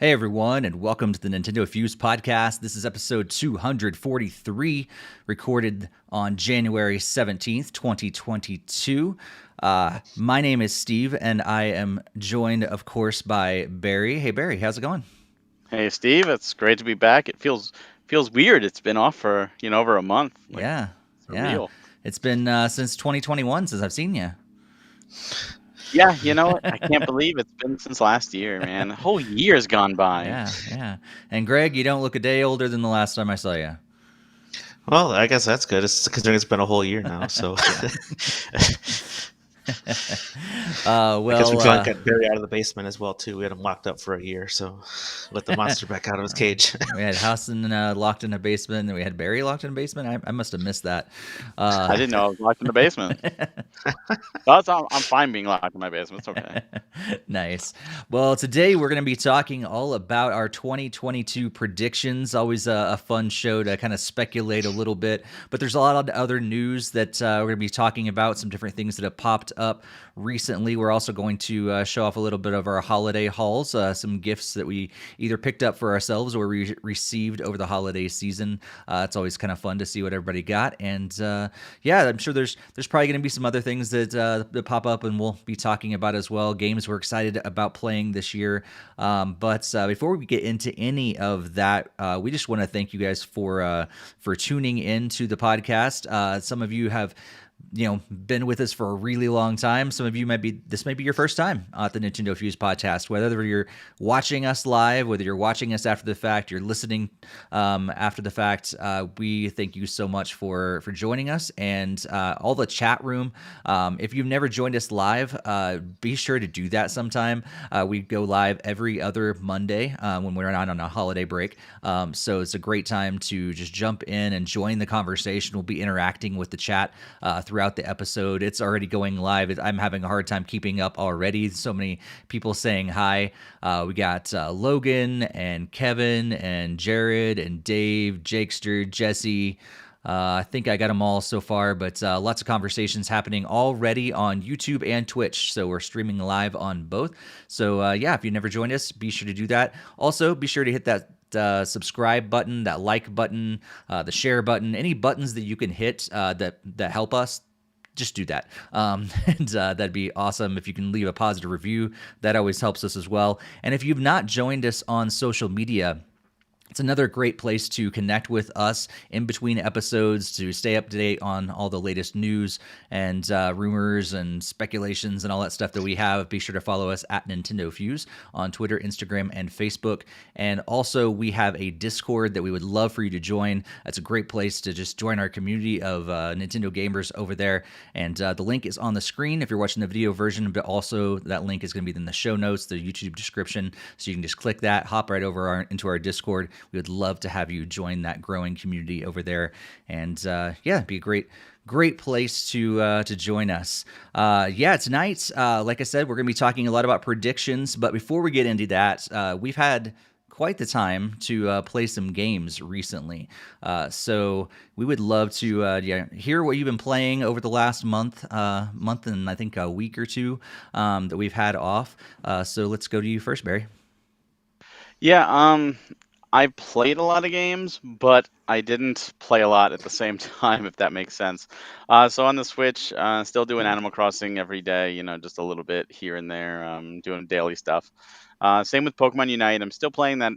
Hey everyone, and welcome to the NintendoFuse Podcast. This is episode 243, recorded on January 17th, 2022. My name is Steve, and I am joined, of course, by Barry. Hey Barry, how's it going? Hey Steve, it's great to be back. It feels weird. It's been off for over a month. Like Yeah, yeah. surreal. It's been since 2021 since I've seen you. Yeah, you know what? I can't believe it's been since last year, man. A whole year's gone by. Yeah, yeah. And Greg, you don't look a day older than the last time I saw you. Well, I guess that's good. It's considering it's been a whole year now. So Yeah. I guess we Well, finally got Barry out of the basement as well too. We had him locked up for a year, so let the monster back out of his cage. we had Hassan locked in a basement, and we had Barry locked in a basement. I must have missed that. I didn't know I was locked in the basement. I'm fine being locked in my basement. It's okay. Nice. Well, today we're going to be talking all about our 2022 predictions. Always a fun show to kind of speculate a little bit, but there's a lot of other news that we're going to be talking about, some different things that have popped up recently. We're also going to show off a little bit of our holiday hauls, some gifts that we either picked up for ourselves or we received over the holiday season. It's always kind of fun to see what everybody got, and yeah, I'm sure there's probably going to be some other things that pop up, and we'll be talking about as well. Games we're excited about playing this year, but before we get into any of that, we just want to thank you guys for tuning in to the podcast. Some of you have been with us for a really long time. Some of you might be your first time at the NintendoFuse Podcast. Whether you're watching us live, whether you're watching us after the fact, you're listening after the fact, we thank you so much for joining us, and all the chat room. If you've never joined us live, be sure to do that sometime. We go live every other Monday when we're not on a holiday break, so it's a great time to just jump in and join the conversation. We'll be interacting with the chat throughout the episode. It's already going live. I'm having a hard time keeping up already. So many people saying hi. We got Logan and Kevin and Jared and Dave, Jakester, Jesse. I think I got them all so far, but lots of conversations happening already on YouTube and Twitch. So we're streaming live on both. So yeah, if you've never joined us, be sure to do that. Also, be sure to hit that subscribe button, that like button, the share button, any buttons that you can hit that help us. Just do that. And that'd be awesome. If you can leave a positive review, that always helps us as well. And if you've not joined us on social media, it's another great place to connect with us in between episodes, to stay up to date on all the latest news and rumors and speculations and all that stuff that we have. Be sure to follow us at NintendoFuse on Twitter, Instagram, and Facebook. And also, we have a Discord that we would love for you to join. It's a great place to just join our community of Nintendo gamers over there. And the link is on the screen if you're watching the video version, but also that link is going to be in the show notes, the YouTube description. So you can just click that, hop right over into our Discord. We would love to have you join that growing community over there, and yeah, it'd be a great place to join us. Yeah, tonight, like I said, we're going to be talking a lot about predictions. But before we get into that, we've had quite the time to play some games recently. So we would love to hear what you've been playing over the last month and I think a week or two that we've had off. So let's go to you first, Barry. Yeah, I played a lot of games, but I didn't play a lot at the same time, if that makes sense. So on the Switch, still doing Animal Crossing every day, just a little bit here and there, doing daily stuff. Same with Pokemon Unite. I'm still playing that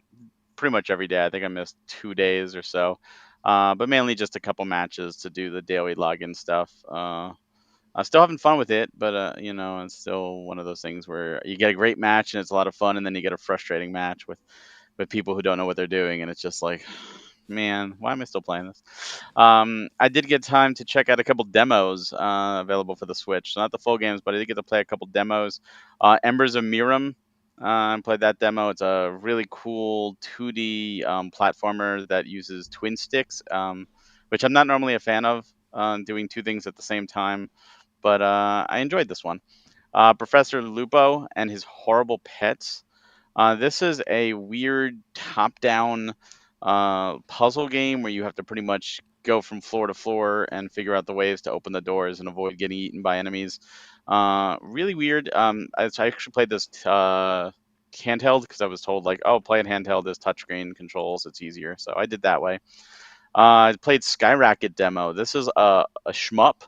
pretty much every day. I think I missed 2 days or so, but mainly just a couple matches to do the daily login stuff. I'm still having fun with it, but it's still one of those things where you get a great match and it's a lot of fun, and then you get a frustrating match with people who don't know what they're doing, and it's just like, man, why am I still playing this? I did get time to check out a couple demos available for the Switch. So not the full games, but I did get to play a couple demos. Embers of Miram, I played that demo. It's a really cool 2D platformer that uses twin sticks, which I'm not normally a fan of, doing two things at the same time. But I enjoyed this one. Professor Lupo and his horrible pets. This is a weird top-down puzzle game where you have to pretty much go from floor to floor and figure out the ways to open the doors and avoid getting eaten by enemies. Really weird. I actually played this handheld because I was told like, oh, play it handheld, there's touchscreen controls, it's easier. So I did that way. I played Skyracket demo. This is a shmup,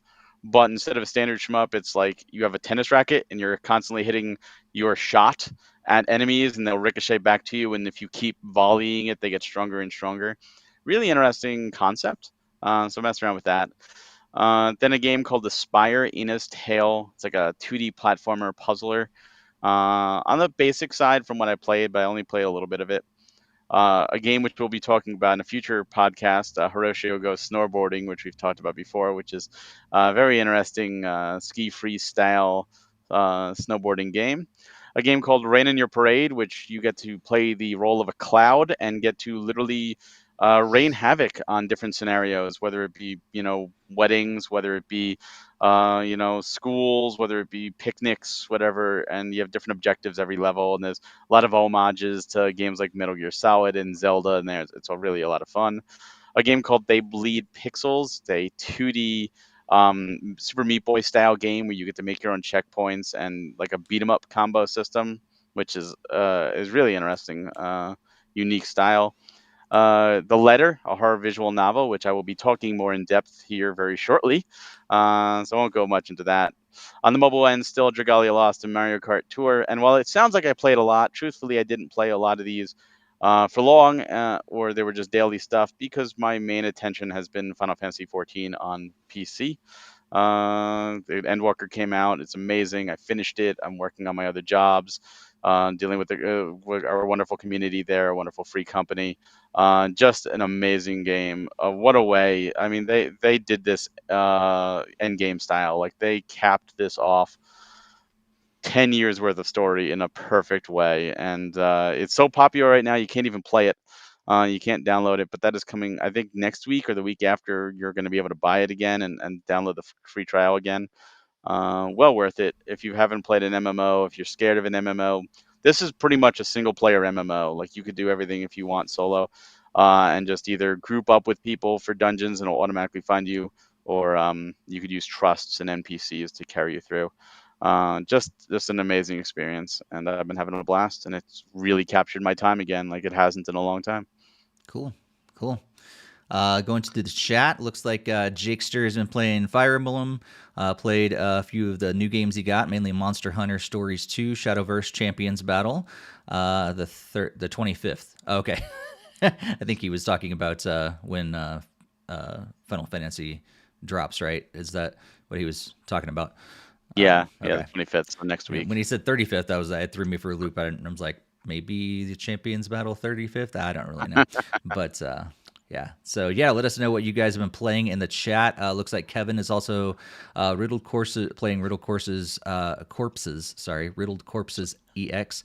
but instead of a standard shmup, it's like you have a tennis racket and you're constantly hitting your shot at enemies and they'll ricochet back to you. And if you keep volleying it, they get stronger and stronger. Really interesting concept. So I messed around with that. Then a game called The Spire, Ina's Tale. It's like a 2D platformer puzzler. On the basic side from what I played, but I only played a little bit of it. A game which we'll be talking about in a future podcast, Hiroshio Goes Snowboarding, which we've talked about before, which is a very interesting ski freestyle snowboarding game. A game called Rain in Your Parade, which you get to play the role of a cloud and get to literally rain havoc on different scenarios, whether it be, weddings, whether it be, schools, whether it be picnics, whatever. And you have different objectives every level. And there's a lot of homages to games like Metal Gear Solid and Zelda. And it's really a lot of fun. A game called They Bleed Pixels. It's a 2D Super Meat Boy style game where you get to make your own checkpoints and like a beat 'em up combo system, which is really interesting, unique style. The Letter, a horror visual novel, which I will be talking more in depth here very shortly. So I won't go much into that. On the mobile end, still Dragalia Lost and Mario Kart Tour. And while it sounds like I played a lot, truthfully, I didn't play a lot of these for long, or they were just daily stuff because my main attention has been Final Fantasy 14 on PC. The Endwalker came out. It's amazing. I finished it. I'm working on my other jobs, dealing with our wonderful community there, a wonderful free company. Just an amazing game. What a way. I mean, they did this end game style. Like they capped this off 10 years worth of story in a perfect way. And it's so popular right now, you can't even play it. You can't download it, but that is coming, I think, next week or the week after. You're going to be able to buy it again and download the free trial again. Well worth it. If you haven't played an MMO, if you're scared of an MMO, this is pretty much a single player MMO. Like you could do everything if you want solo, and just either group up with people for dungeons and it'll automatically find you, or you could use trusts and NPCs to carry you through. Just an amazing experience, and I've been having a blast, and it's really captured my time again like it hasn't in a long time. Cool. Going to the chat, looks like Jakester has been playing Fire Emblem, played a few of the new games he got, mainly Monster Hunter Stories 2, Shadowverse Champions Battle, the 25th. Okay. I think he was talking about when Final Fantasy drops, right? Is that what he was talking about? Yeah, okay. The 25th, so next week. When he said 35th, it threw me for a loop. I was like, maybe the Champions Battle 35th? I don't really know. But yeah. So yeah, let us know what you guys have been playing in the chat. Looks like Kevin is also playing Riddled Corpses EX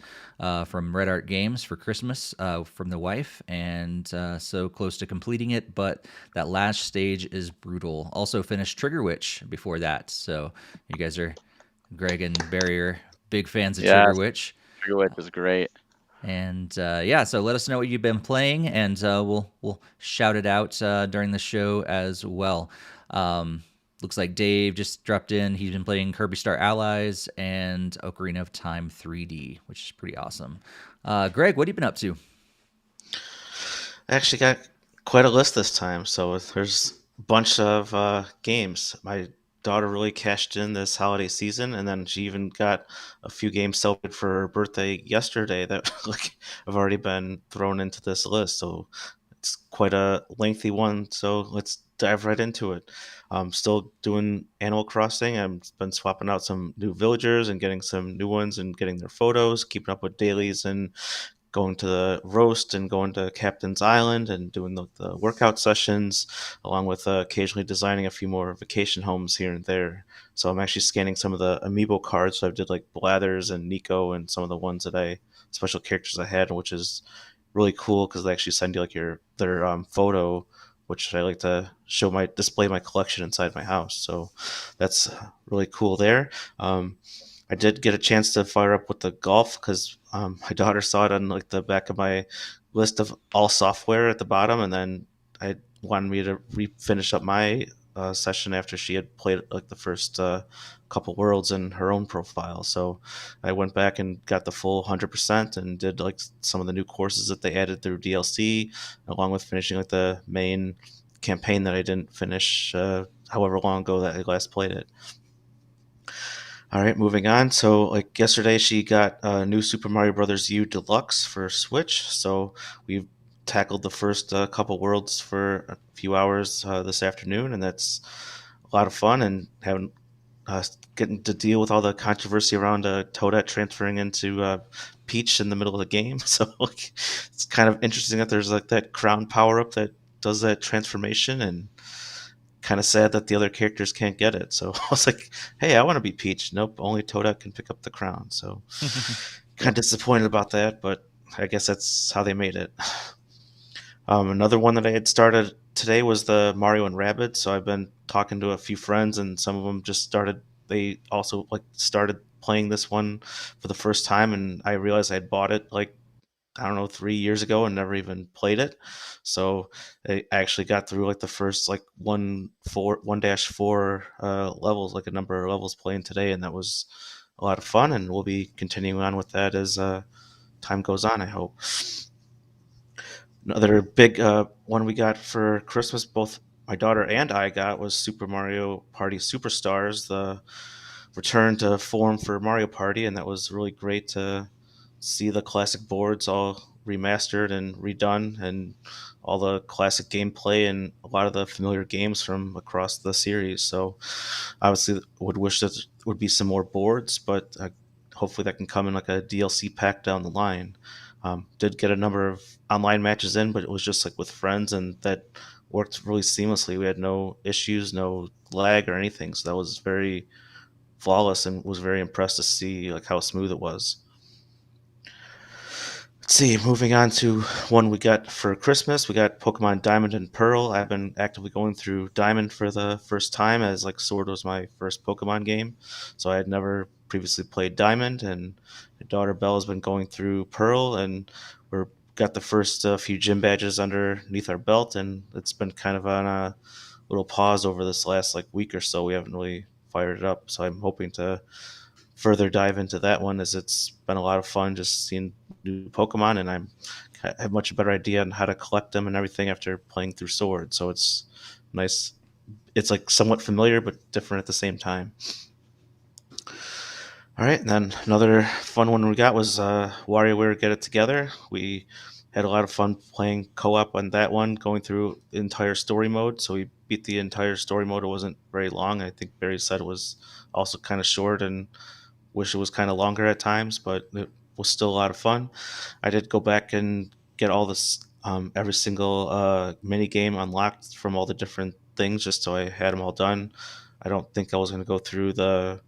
from Red Art Games for Christmas from the wife, and so close to completing it, but that last stage is brutal. Also finished Trigger Witch before that. So you guys are, Greg and Barrier, big fans of Trigger Witch. Trigger Witch is great. And so let us know what you've been playing, and we'll shout it out during the show as well. Looks like Dave just dropped in. He's been playing Kirby Star Allies and Ocarina of Time 3D, which is pretty awesome. Greg, what have you been up to? I actually got quite a list this time, so there's a bunch of games. My daughter really cashed in this holiday season, and then she even got a few games celebrated for her birthday yesterday that have already been thrown into this list. So it's quite a lengthy one. So let's dive right into it. I'm still doing Animal Crossing. I've been swapping out some new villagers and getting some new ones and getting their photos, keeping up with dailies and going to the roast and going to Captain's Island and doing the workout sessions, along with occasionally designing a few more vacation homes here and there. So I'm actually scanning some of the amiibo cards. So I did like Blathers and Nico and some of the ones that special characters I had, which is really cool because they actually send you like their photo, which I like to display my collection inside my house. So that's really cool there. I did get a chance to fire up with the golf because my daughter saw it on like the back of my list of all software at the bottom, and then I wanted me to finish up my session after she had played like the first couple worlds in her own profile. So I went back and got the full 100% and did like some of the new courses that they added through DLC, along with finishing like the main campaign that I didn't finish however long ago that I last played it. All right, moving on. So, like yesterday, she got new Super Mario Brothers U Deluxe for Switch. So we've tackled the first couple worlds for a few hours this afternoon, and that's a lot of fun. And having getting to deal with all the controversy around Toadette transferring into Peach in the middle of the game. So like, it's kind of interesting that there's like that crown power up that does that transformation, and kind of sad that the other characters can't get it. So I was like, hey, I want to be Peach. Nope, only Toadette can pick up the crown. So kind of disappointed about that, but I guess that's how they made it. Another one that I had started today was the Mario and Rabbids. So I've been talking to a few friends, and some of them just started. They also like started playing this one for the first time, and I realized I had bought it like I don't know 3 years ago and never even played it. So I actually got through like the first like 1-4 levels, like a number of levels playing today, and that was a lot of fun. And we'll be continuing on with that as time goes on, I hope. Another big one we got for Christmas, both my daughter and I got, was Super Mario Party Superstars, the return to form for Mario Party, and that was really great to see the classic boards all remastered and redone, and all the classic gameplay and a lot of the familiar games from across the series. So obviously would wish that there would be some more boards, but hopefully that can come in like a DLC pack down the line. Did get a number of online matches in, but it was just like with friends, and that worked really seamlessly. We had no issues, no lag or anything, so that was very flawless, and was very impressed to see like how smooth it was. Let's see, moving on to one we got for Christmas. We got Pokemon Diamond and Pearl. I've been actively going through Diamond for the first time, as like Sword was my first Pokemon game. So I had never previously played Diamond, and my daughter Bella's been going through Pearl, and we're got the first few gym badges underneath our belt, and it's been kind of on a little pause over this last like week or so. We haven't really fired it up, so I'm hoping to further dive into that one, as it's been a lot of fun just seeing new Pokemon, and I have much better idea on how to collect them and everything after playing through Sword. So it's nice. It's like somewhat familiar but different at the same time. All right, and then another fun one we got was WarioWare Get It Together. We had a lot of fun playing co-op on that one, going through the entire story mode. So we beat the entire story mode. It wasn't very long. I think Barry said it was also kind of short, and wish it was kind of longer at times, but it was still a lot of fun. I did go back and get all this, every single mini game unlocked from all the different things, just so I had them all done. I don't think I was going to go through the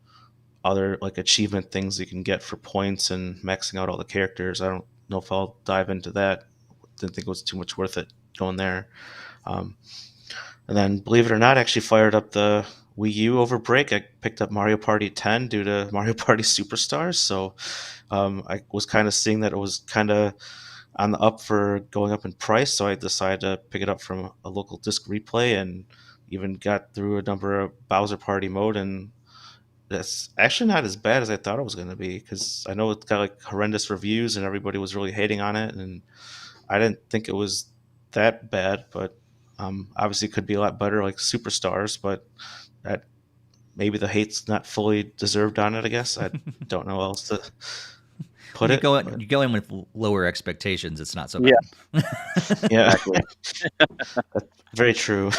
other like achievement things you can get for points and maxing out all the characters. I don't know if I'll dive into that. Didn't think it was too much worth it going there. And then, believe it or not, I actually fired up the Wii U over break. I picked up Mario Party 10 due to Mario Party Superstars. So I was kind of seeing that it was kind of on the up for going up in price. So I decided to pick it up from a local disc replay, and even got through a number of Bowser Party mode. And that's actually not as bad as I thought it was going to be, because I know it's got like horrendous reviews and everybody was really hating on it. And I didn't think it was that bad, but obviously it could be a lot better like Superstars, but that maybe the hate's not fully deserved on it, I guess. I don't know how else to put it. You go in with lower expectations, it's not so Yeah. bad. Yeah, Exactly. that's very true.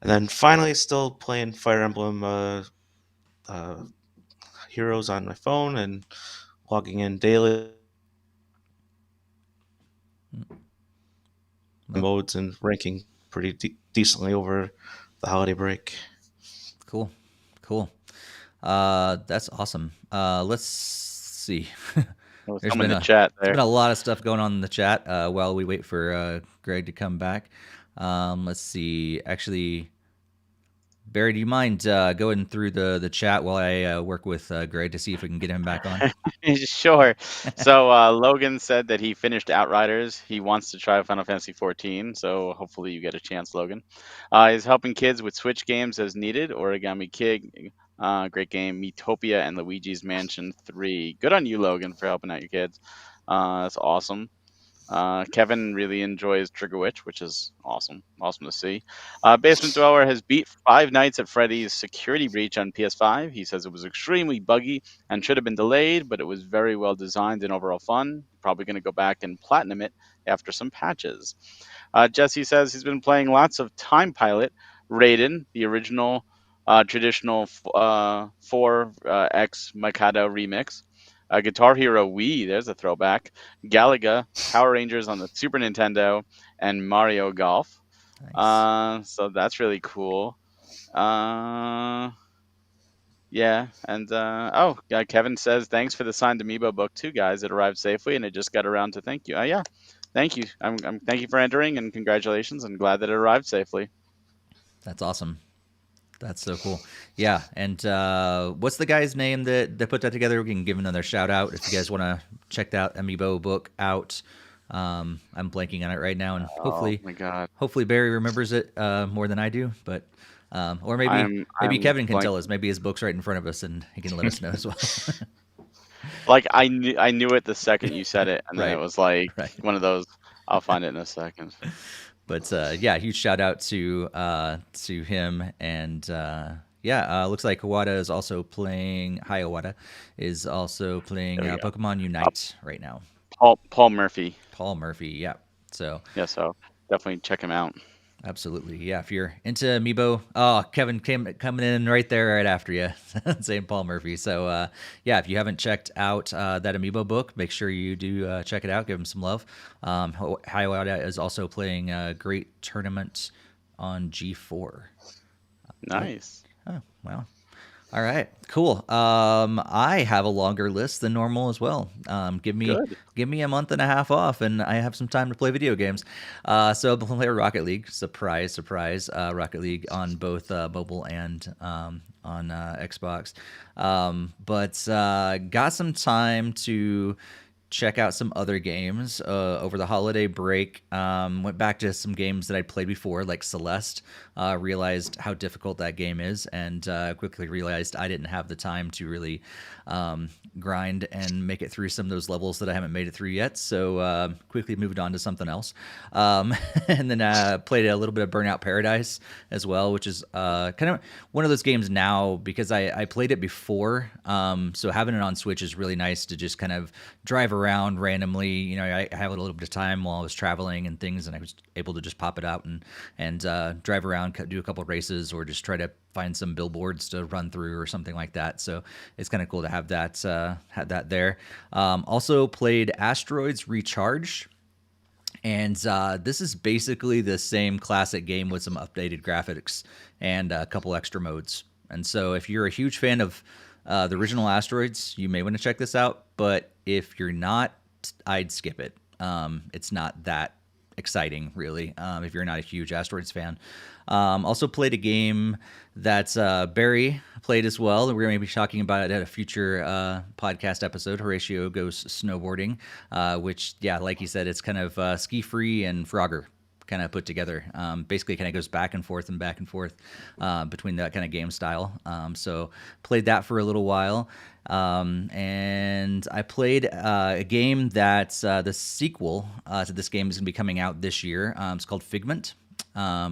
And then finally, still playing Fire Emblem Heroes on my phone, and logging in daily modes and ranking pretty decently over the holiday break. Cool. That's awesome. Let's see. There's There's some in been the chat There's there. been a lot of stuff going on in the chat while we wait for Greg to come back. Let's see. Actually, Barry, do you mind going through the chat while I work with Greg to see if we can get him back on? Sure. So Logan said that he finished Outriders. He wants to try Final Fantasy 14, so hopefully you get a chance, Logan. He's helping kids with Switch games as needed. Origami Kid, great game. Metopia and Luigi's Mansion 3. Good on you, Logan, for helping out your kids. That's awesome. Kevin really enjoys Trigger Witch, which is awesome. Awesome to see. Basement Dweller has beat Five Nights at Freddy's Security Breach on PS5. He says it was extremely buggy and should have been delayed, but it was very well designed and overall fun. Probably going to go back and platinum it after some patches. Jesse says he's been playing lots of Time Pilot, Raiden, the original traditional 4X Mikado remix. Guitar Hero Wii, there's a throwback. Galaga, Power Rangers on the Super Nintendo, and Mario Golf. Nice. So that's really cool. Yeah, and Kevin says thanks for the signed Amiibo book too, guys. It arrived safely, and it just got around to thank you. Yeah, thank you. I'm thank you for entering, and congratulations. I'm glad that it arrived safely. That's awesome. That's so cool. Yeah, and what's the guy's name that put that together? We can give another shout out if you guys want to check that Amiibo book out. I'm blanking on it right now, and hopefully, oh my God, hopefully Barry remembers it more than I do. But or maybe I'm Kevin can tell us. Maybe his book's right in front of us, and he can let us know as well. Like I knew it the second you said it, and then Right, it was like right. one of those. I'll find it in a second. But yeah, huge shout out to him, and looks like Iwata is also playing. Hi, Iwata is also playing There we go. Pokemon Unite right now. Paul Murphy. Paul Murphy, yeah. So Yeah, so definitely check him out. absolutely, yeah. If you're into Amiibo, oh, Kevin coming in right there, right after you, saying Paul Murphy. So yeah, if you haven't checked out that Amiibo book, make sure you do check it out. Give him some love. Hiawatha is also playing a great tournament on G4. Nice. Oh, wow. All right, cool. I have a longer list than normal as well. Give me a month and a half off, and I have some time to play video games. So I'll play Rocket League. Surprise, surprise. Rocket League on both mobile and on Xbox. But got some time to check out some other games over the holiday break. Went back to some games that I'd played before, like Celeste. Realized how difficult that game is, and quickly realized I didn't have the time to really grind and make it through some of those levels that I haven't made it through yet. So quickly moved on to something else. And then played a little bit of Burnout Paradise as well, which is kind of one of those games now because I played it before. So having it on Switch is really nice to just kind of drive around randomly. You know, I have a little bit of time while I was traveling and things, and I was able to just pop it out and drive around, do a couple of races, or just try to find some billboards to run through or something like that. So it's kind of cool to have that there. Also played Asteroids Recharge. And this is basically the same classic game with some updated graphics and a couple extra modes. And so if you're a huge fan of the original Asteroids, you may want to check this out. But if you're not, I'd skip it. It's not that exciting, really, if you're not a huge Asteroids fan. Also played a game that Barry played as well. We're going to be talking about it at a future podcast episode. Horatio Goes Snowboarding, which, yeah, like you said, it's kind of ski-free and Frogger kind of put together. Basically kind of goes back and forth between that kind of game style. So played that for a little while. And I played a game that the sequel to this game is going to be coming out this year. It's called Figment. Yeah,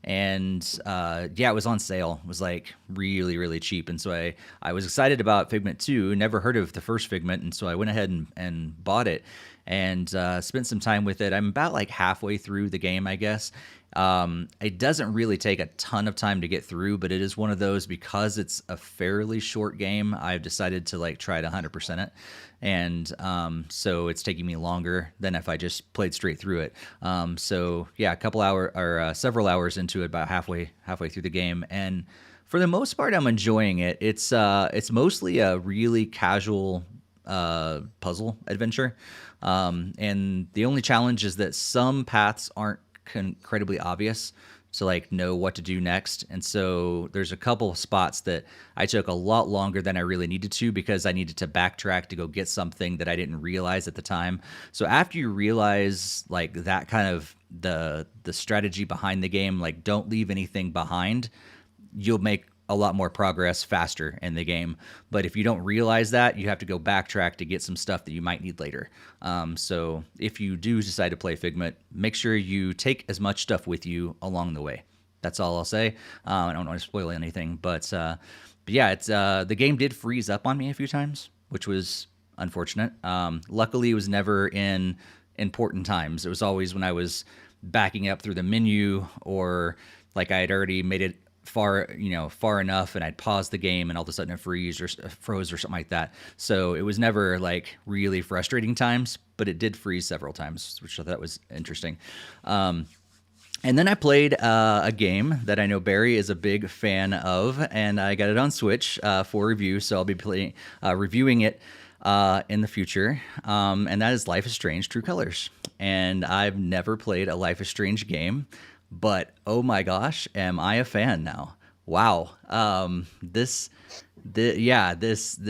it was on sale. It was like really, really cheap. And so I was excited about Figment 2, never heard of the first Figment. And so I went ahead and bought it and spent some time with it. I'm about like halfway through the game, I guess. It doesn't really take a ton of time to get through, but it is one of those, because it's a fairly short game, I've decided to like try to 100% it. And so it's taking me longer than if I just played straight through it. So yeah, several hours into it, about halfway through the game. And for the most part, I'm enjoying it. It's mostly a really casual puzzle adventure. And the only challenge is that some paths aren't incredibly obvious to like know what to do next. And so there's a couple of spots that I took a lot longer than I really needed to because I needed to backtrack to go get something that I didn't realize at the time. So after you realize like that kind of the strategy behind the game, like don't leave anything behind, you'll make a lot more progress faster in the game. But if you don't realize that, you have to go backtrack to get some stuff that you might need later. So if you do decide to play Figment, make sure you take as much stuff with you along the way. That's all I'll say. I don't want to spoil anything, but yeah, it's the game did freeze up on me a few times, which was unfortunate. Luckily, it was never in important times. It was always when I was backing up through the menu, or like I had already made it far enough, and I'd pause the game and all of a sudden it froze or something like that. So it was never like really frustrating times, but it did freeze several times, which I thought was interesting. And then I played a game that I know Barry is a big fan of, and I got it on Switch for review, so I'll be reviewing it in the future, and that is Life is Strange: True Colors. And I've never played a Life is Strange game, but oh my gosh, am I a fan now? Wow. This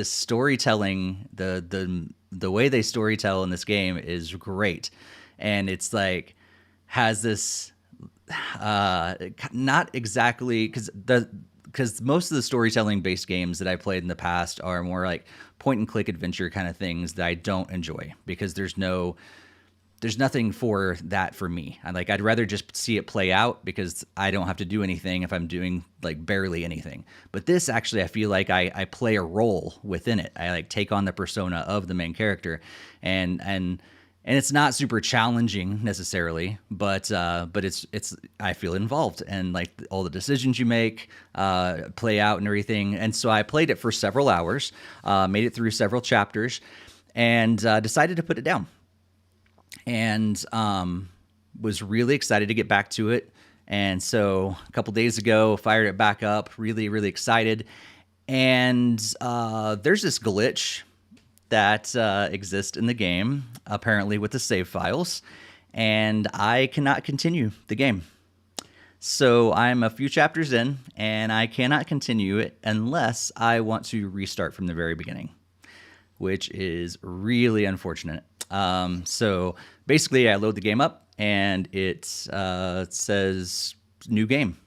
storytelling, the way they storytell in this game is great. And it's like has this not exactly because most of the storytelling based games that I played in the past are more like point and click adventure kind of things that I don't enjoy because there's nothing for that for me. I'd rather just see it play out because I don't have to do anything if I'm doing like barely anything. But this actually, I feel like I play a role within it. I like take on the persona of the main character, and it's not super challenging necessarily, but it's I feel involved, and like all the decisions you make play out and everything. And so I played it for several hours, made it through several chapters, and decided to put it down. And was really excited to get back to it. And so a couple days ago, fired it back up, really, really excited. And there's this glitch that exists in the game, apparently with the save files, and I cannot continue the game. So I'm a few chapters in, and I cannot continue it unless I want to restart from the very beginning, which is really unfortunate. So basically I load the game up and it says new game.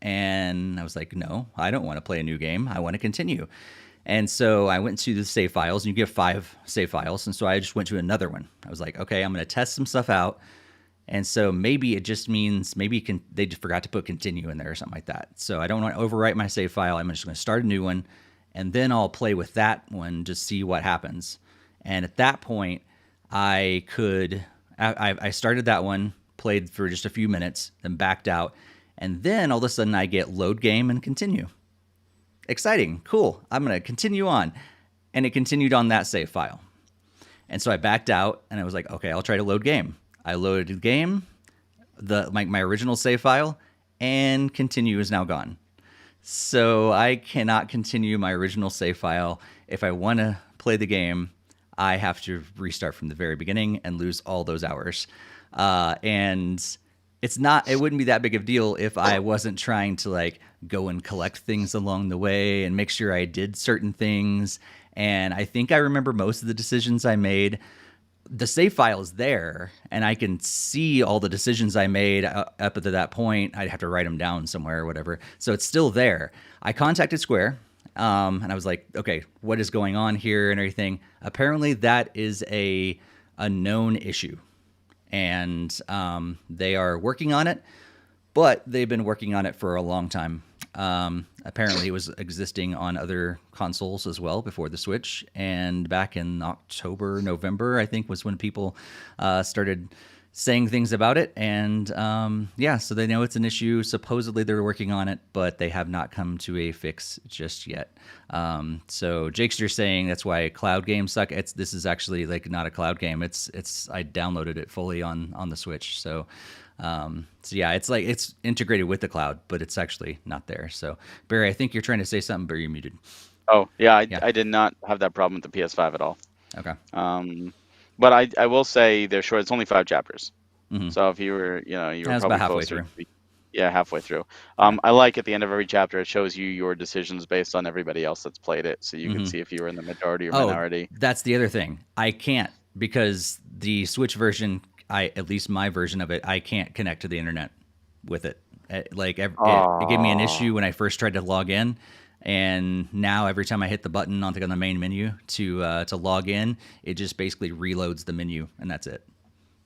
And I was like, no, I don't want to play a new game. I want to continue. And so I went to the save files, and you get 5 save files. And so I just went to another one. I was like, okay, I'm going to test some stuff out. And so maybe it just means they just forgot to put continue in there or something like that. So I don't want to overwrite my save file. I'm just going to start a new one, and then I'll play with that one to see what happens. And at that point, I started that one, played for just a few minutes, then backed out, and then all of a sudden I get load game and continue. Exciting, cool, I'm going to continue on. And it continued on that save file. And so I backed out, and I was like, okay, I'll try to load game. I loaded the game, my original save file, and continue is now gone. So I cannot continue my original save file. If I want to play the game, I have to restart from the very beginning and lose all those hours. And it wouldn't be that big of a deal if I wasn't trying to like go and collect things along the way and make sure I did certain things. And I think I remember most of the decisions I made. The save file is there, and I can see all the decisions I made up to that point. I'd have to write them down somewhere or whatever. So it's still there. I contacted Square. And I was like, okay, what is going on here and everything? Apparently that is a known issue, and they are working on it, but they've been working on it for a long time. Apparently it was existing on other consoles as well before the Switch, and back in October, November, I think was when people started saying things about it. And so they know it's an issue. Supposedly they're working on it, but they have not come to a fix just yet. So Jakester's saying that's why cloud games suck. This is actually like not a cloud game. I downloaded it fully on the Switch. So yeah, it's like it's integrated with the cloud, but it's actually not there. So Barry, I think you're trying to say something, but you're muted. Oh yeah, I did not have that problem with the PS5 at all. Okay. But I will say they're short. It's only 5 chapters. Mm-hmm. So if you were, you were That's probably about halfway closer. through. Yeah, halfway through. Yeah. I like at the end of every chapter, it shows you your decisions based on everybody else that's played it, so you can hmm see if you were in the majority or Oh, minority. that's the other thing. I can't because the Switch version, at least my version of it, I can't connect to the internet with it. It gave me an Oh, issue when I first tried to log in, and now every time I hit the button on the main menu to log in, it just basically reloads the menu, and that's it.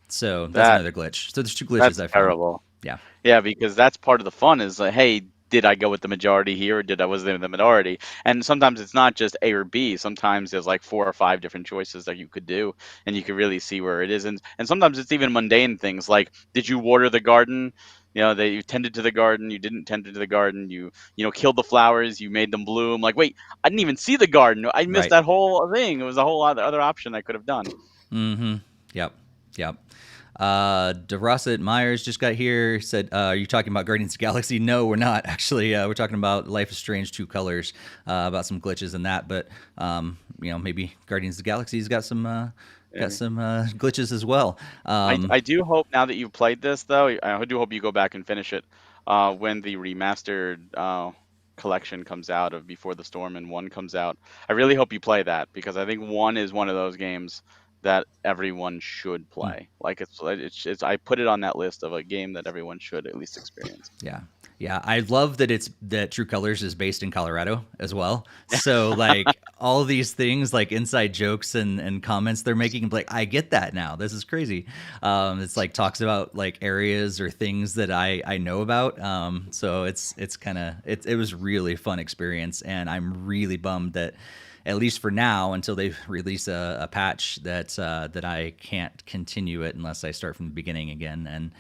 So that's that another glitch. So there's two glitches that's I found. terrible. Yeah. Yeah, because that's part of the fun is like, hey, did I go with the majority here or did I was in the minority? And sometimes it's not just A or B. Sometimes there's like 4 or 5 different choices that you could do, and you can really see where it is. And sometimes it's even mundane things like, did you water the garden? You know, that you tended to the garden, you didn't tend to the garden, you killed the flowers, you made them bloom. Like, wait, I didn't even see the garden. I missed Right. that whole thing. It was a whole other option I could have done. Mm-hmm. Yep. Yep. DeRosset Myers just got here. Said, "Are you talking about Guardians of the Galaxy?" No, we're not. Actually, we're talking about Life is Strange: Two Colors. About some glitches in that, but maybe Guardians of the Galaxy's got some glitches as well. I do hope now that you've played this, though, I do hope you go back and finish it when the remastered collection comes out of Before the Storm and 1 comes out. I really hope you play that because I think 1 is one of those games that everyone should Hmm. play. Like it's I put it on that list of a game that everyone should at least experience. Yeah. Yeah, I love that True Colors is based in Colorado as well. So like all these things, like inside jokes and comments they're making, like I get that now. This is crazy. It's like talks about like areas or things that I know about. So it's kind of it was really fun experience, and I'm really bummed that at least for now until they release a patch that I can't continue it unless I start from the beginning again. And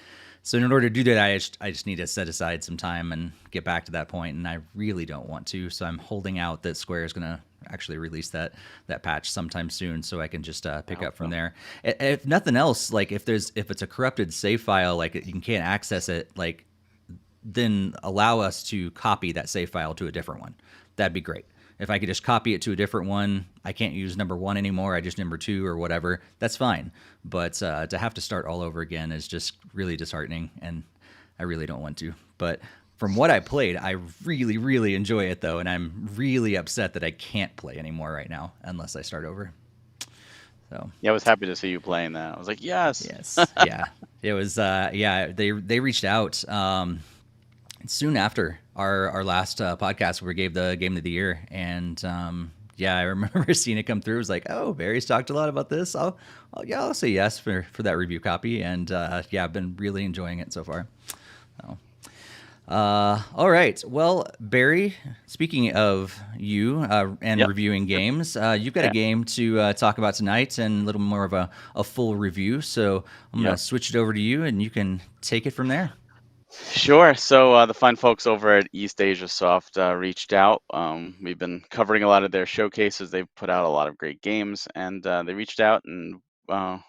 so in order to do that, I just need to set aside some time and get back to that point, and I really don't want to. So I'm holding out that Square is going to actually release that patch sometime soon, so I can just pick up from there. If nothing else, like if it's a corrupted save file, like you can't access it, like then allow us to copy that save file to a different one. That'd be great. If I could just copy it to a different one, I can't use number 1 anymore. I just number 2 or whatever. That's fine. But to have to start all over again is just really disheartening, and I really don't want to. But from what I played, I really, really enjoy it though, and I'm really upset that I can't play anymore right now unless I start over. So Yeah, I was happy to see you playing that. I was like, yes. yes, yeah, it was. Yeah, they reached out. Soon after our last podcast where we gave the game of the year, and yeah, I remember seeing it come through. It was like, oh, Barry's talked a lot about this. I'll say yes for that review copy, and yeah, I've been really enjoying it so far. So, all right, well, Barry, speaking of you and Yep. reviewing games, you've got a Yeah. game to talk about tonight and a little more of a full review. So I'm gonna Yep. switch it over to you, and you can take it from there. Sure. So the fine folks over at Eastasiasoft reached out. We've been covering a lot of their showcases. They've put out a lot of great games, and they reached out and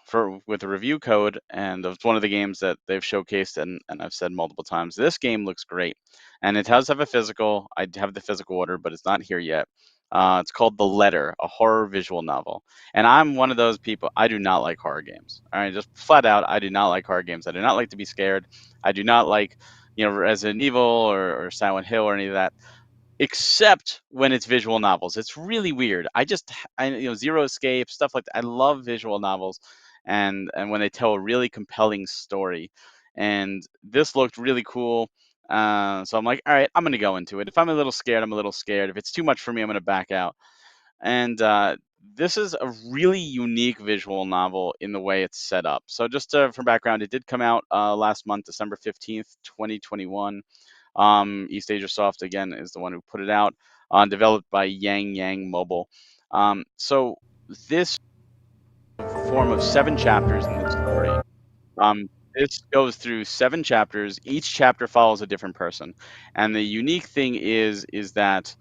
for with a review code, and it's one of the games that they've showcased, and I've said multiple times, this game looks great, and it does have a physical. I have the physical order, but it's not here yet. It's called The Letter, a horror visual novel. And I'm one of those people, I do not like horror games. All right, just flat out, I do not like horror games. I do not like to be scared. I do not like, Resident Evil or Silent Hill or any of that, except when it's visual novels. It's really weird. Zero Escape, stuff like that. I love visual novels, and when they tell a really compelling story. And this looked really cool. So I'm like, all right, I'm gonna go into it. If I'm a little scared, I'm a little scared. If it's too much for me, I'm gonna back out. And this is a really unique visual novel in the way it's set up. So just for background, it did come out last month, December 15th, 2021. Eastasiasoft, again, is the one who put it out, developed by Yang Yang Mobile. So this form of 7 chapters in the story. This goes through 7 chapters. Each chapter follows a different person. And the unique thing is that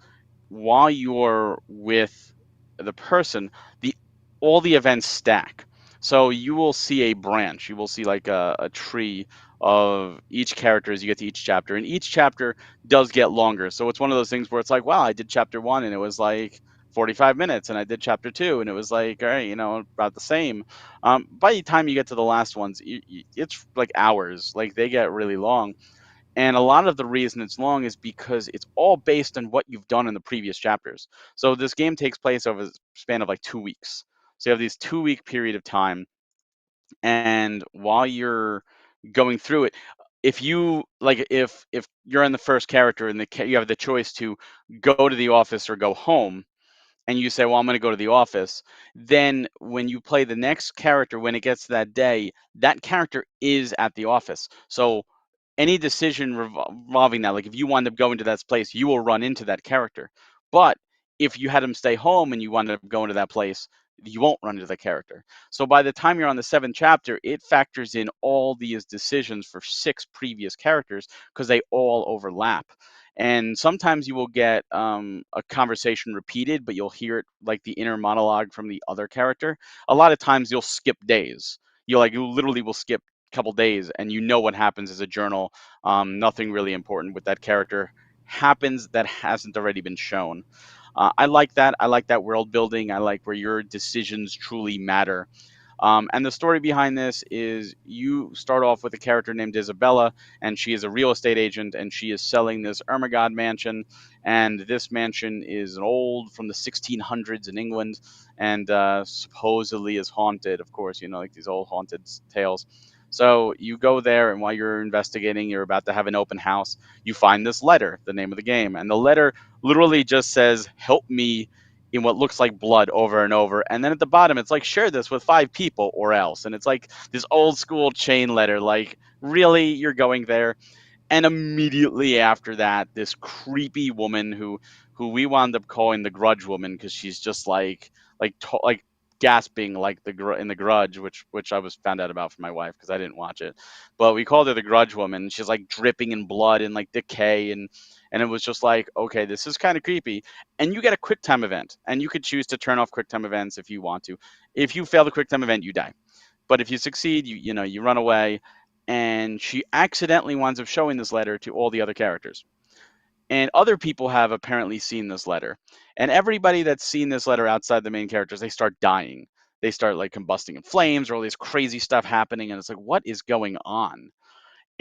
while you're with the person, the all the events stack. So you will see a branch, you will see like a tree of each character as you get to each chapter, and each chapter does get longer. So it's one of those things where it's like, wow, I did chapter 1 and it was like 45 minutes, and I did chapter 2 and it was like, all right, about the same. By the time you get to the last ones, it's like hours, like they get really long. And a lot of the reason it's long is because it's all based on what you've done in the previous chapters. So this game takes place over a span of like 2 weeks. So you have this 2 week period of time, and while you're going through it, if you like, if you're in the first character and you have the choice to go to the office or go home, and you say, well, I'm going to go to the office, then when you play the next character, when it gets to that day, that character is at the office. So any decision revolving that, like if you wind up going to that place, you will run into that character. But if you had him stay home and you wind up going to that place, you won't run into the character. So by the time you're on the 7th chapter, it factors in all these decisions for 6 previous characters because they all overlap. And sometimes you will get a conversation repeated, but you'll hear it like the inner monologue from the other character. A lot of times you'll skip days. You literally will skip couple days, and you know what happens as a journal. Nothing really important with that character happens that hasn't already been shown. I like that. I like that world building. I like where your decisions truly matter. And the story behind this is you start off with a character named Isabella, and she is a real estate agent, and she is selling this Ermengarde mansion. And this mansion is an old from the 1600s in England, and supposedly is haunted. Of course, like these old haunted tales. So you go there, and while you're investigating, you're about to have an open house. You find this letter, the name of the game, and the letter literally just says, "Help me," in what looks like blood over and over. And then at the bottom, it's like, share this with 5 people or else. And it's like this old school chain letter, like, really, you're going there? And immediately after that, this creepy woman who we wound up calling the Grudge Woman because she's just like gasping like in the Grudge, which I was found out about from my wife because I didn't watch it, but we called her the Grudge Woman. She's like dripping in blood and like decay, and it was just like, okay, this is kind of creepy. And you get a quick time event, and you could choose to turn off quick time events if you want to. If you fail the quick time event, you die. But if you succeed, you run away. And she accidentally winds up showing this letter to all the other characters. And other people have apparently seen this letter. And everybody that's seen this letter outside the main characters, they start dying. They start like combusting in flames or all this crazy stuff happening. And it's like, what is going on?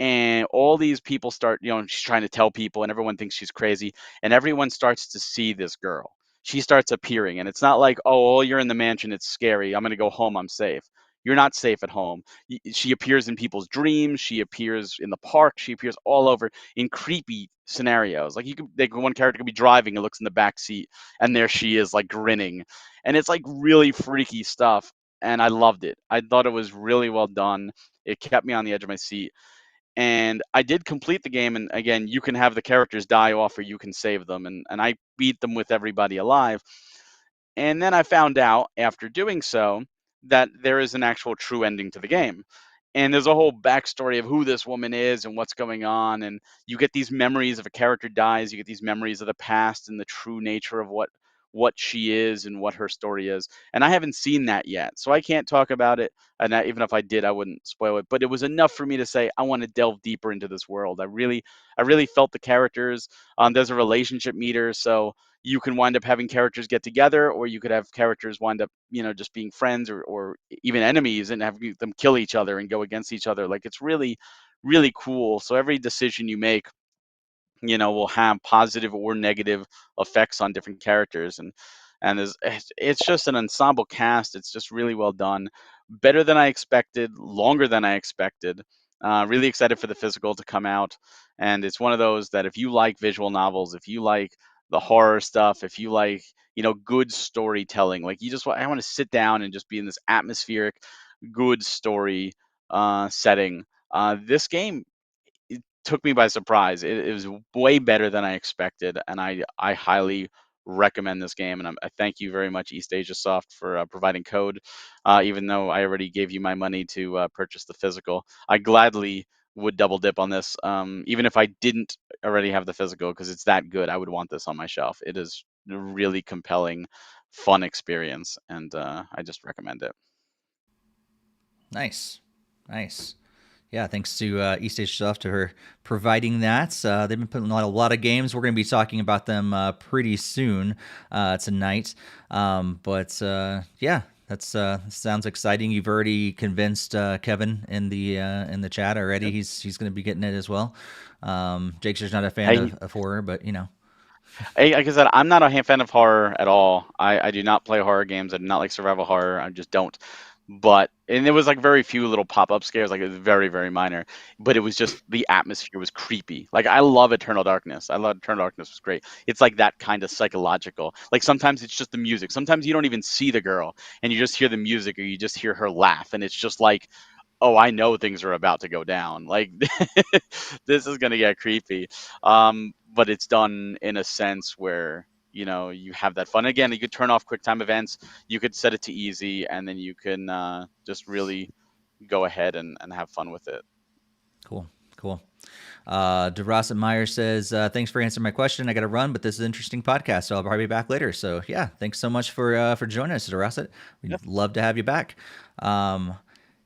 And all these people start, she's trying to tell people, and everyone thinks she's crazy, and everyone starts to see this girl. She starts appearing, and it's not like, oh, you're in the mansion, it's scary, I'm going to go home, I'm safe. You're not safe at home. She appears in people's dreams, she appears in the park, she appears all over in creepy scenarios. Like one character could be driving and looks in the back seat, and there she is, like grinning, and it's like really freaky stuff. And I loved it. I thought it was really well done. It kept me on the edge of my seat, and I did complete the game. And again, you can have the characters die off or you can save them, and I beat them with everybody alive. And then I found out after doing so that there is an actual true ending to the game. And there's a whole backstory of who this woman is and what's going on. And you get these memories of a character dies, you get these memories of the past and the true nature of what she is and what her story is. And I haven't seen that yet, so I can't talk about it. And even if I did, I wouldn't spoil it. But it was enough for me to say I want to delve deeper into this world. I really felt the characters. There's a relationship meter, so you can wind up having characters get together, or you could have characters wind up, just being friends or even enemies and have them kill each other and go against each other. Like, it's really, really cool. So every decision you make, will have positive or negative effects on different characters. And it's just an ensemble cast. It's just really well done, better than I expected, longer than I expected. Really excited for the physical to come out. And it's one of those that if you like visual novels, if you like the horror stuff, if you like, good storytelling, like I want to sit down and just be in this atmospheric, good story setting. This game, it took me by surprise. It was way better than I expected, and I highly recommend this game. And I thank you very much, Eastasiasoft, for providing code. Even though I already gave you my money to purchase the physical, I gladly would double dip on this, even if I didn't already have the physical, because it's that good. I would want this on my shelf. It is a really compelling, fun experience, and I just recommend it. Nice. Yeah, thanks to Eastasiasoft for providing that. They've been putting out a lot of games. We're going to be talking about them pretty soon tonight. But yeah, That's sounds exciting. You've already convinced Kevin in the chat already. Yep. He's going to be getting it as well. Jake's just not a fan Hey, of horror, but you know. like I said, I'm not a fan of horror at all. I do not play horror games. I do not like survival horror. I just don't. And it was like very few little pop-up scares, like it was very, very minor. But it was just the atmosphere was creepy. Like I love Eternal Darkness. I love Eternal Darkness was great. It's like that kind of psychological. Like sometimes it's just the music. Sometimes you don't even see the girl and you just hear the music or you just hear her laugh, and it's just like, oh, I know things are about to go down. Like this is gonna get creepy. But it's done in a sense where you have that fun. Again, you could turn off quick time events. You could set it to easy, and then you can just really go ahead and have fun with it. Cool, cool. DeRoss Meyer says, "Thanks for answering my question. I got to run, but this is an interesting podcast, so I'll probably be back later." So yeah, thanks so much for joining us, DeRoss. Yeah. We'd love to have you back.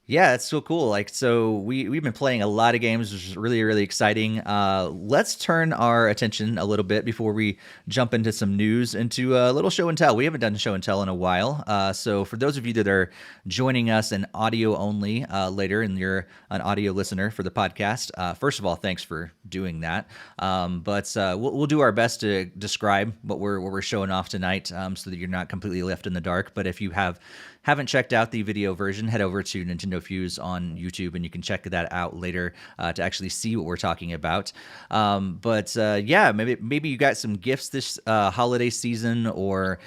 Yeah, it's so cool. Like, so we've been playing a lot of games, which is really, really exciting. Let's turn our attention a little bit before we jump into some news, into a little show and tell. We haven't done show and tell in a while. So for those of you that are joining us in audio only later, and you're an audio listener for the podcast, first of all, thanks for doing that. But we'll do our best to describe what we're showing off tonight, so that you're not completely left in the dark. But if you haven't checked out the video version, head over to NintendoFuse on YouTube, and you can check that out later to actually see what we're talking about. Yeah, maybe you got some gifts this holiday season, or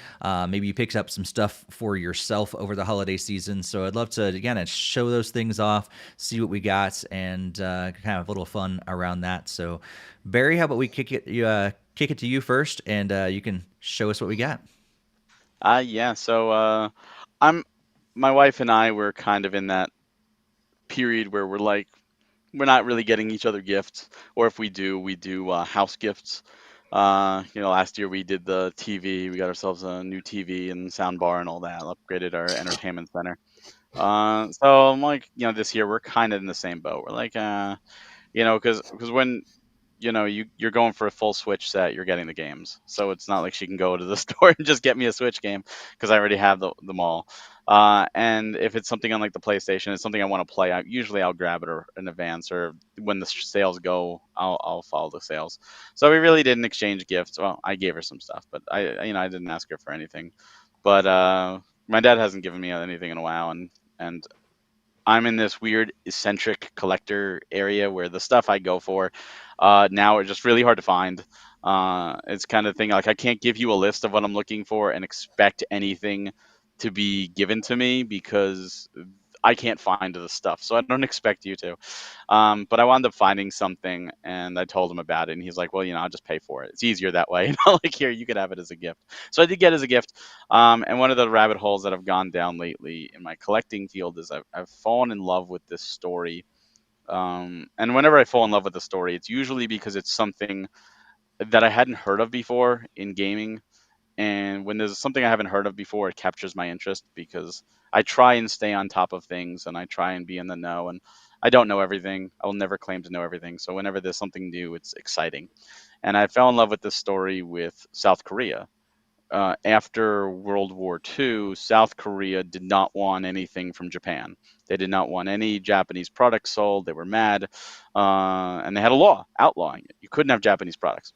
maybe you picked up some stuff for yourself over the holiday season. So I'd love to, again, show those things off, see what we got, and kind of have a little fun around that. So Barry, how about we kick it to you first, and you can show us what we got. Yeah. So I'm my wife and I were kind of in that period where we're not really getting each other gifts, or if we do, we do house gifts. Last year we did the TV. We got ourselves a new TV and sound bar and all that. Upgraded our entertainment center. So I'm like, this year we're kind of in the same boat. We're like, because when you're going for a full Switch set, you're getting the games. So it's not like she can go to the store and just get me a Switch game because I already have them all. And if it's something on like the PlayStation, it's something I want to play. I'll grab it or in advance, or when the sales go, I'll follow the sales. So we really didn't exchange gifts. Well, I gave her some stuff, but I didn't ask her for anything. But my dad hasn't given me anything in a while, and I'm in this weird eccentric collector area where the stuff I go for now are just really hard to find. It's kind of thing like I can't give you a list of what I'm looking for and expect anything to be given to me because I can't find the stuff. So I don't expect you to. But I wound up finding something, and I told him about it, and he's like, "Well, I'll just pay for it. It's easier that way." Like, here, you could have it as a gift. So I did get it as a gift. And one of the rabbit holes that I've gone down lately in my collecting field is I've fallen in love with this story. And whenever I fall in love with a story, it's usually because it's something that I hadn't heard of before in gaming. And when there's something I haven't heard of before, it captures my interest because I try and stay on top of things and I try and be in the know. And I don't know everything. I will never claim to know everything. So whenever there's something new, it's exciting. And I fell in love with this story with South Korea. After World War II, South Korea did not want anything from Japan. They did not want any Japanese products sold. They were mad. And they had a law outlawing it. You couldn't have Japanese products.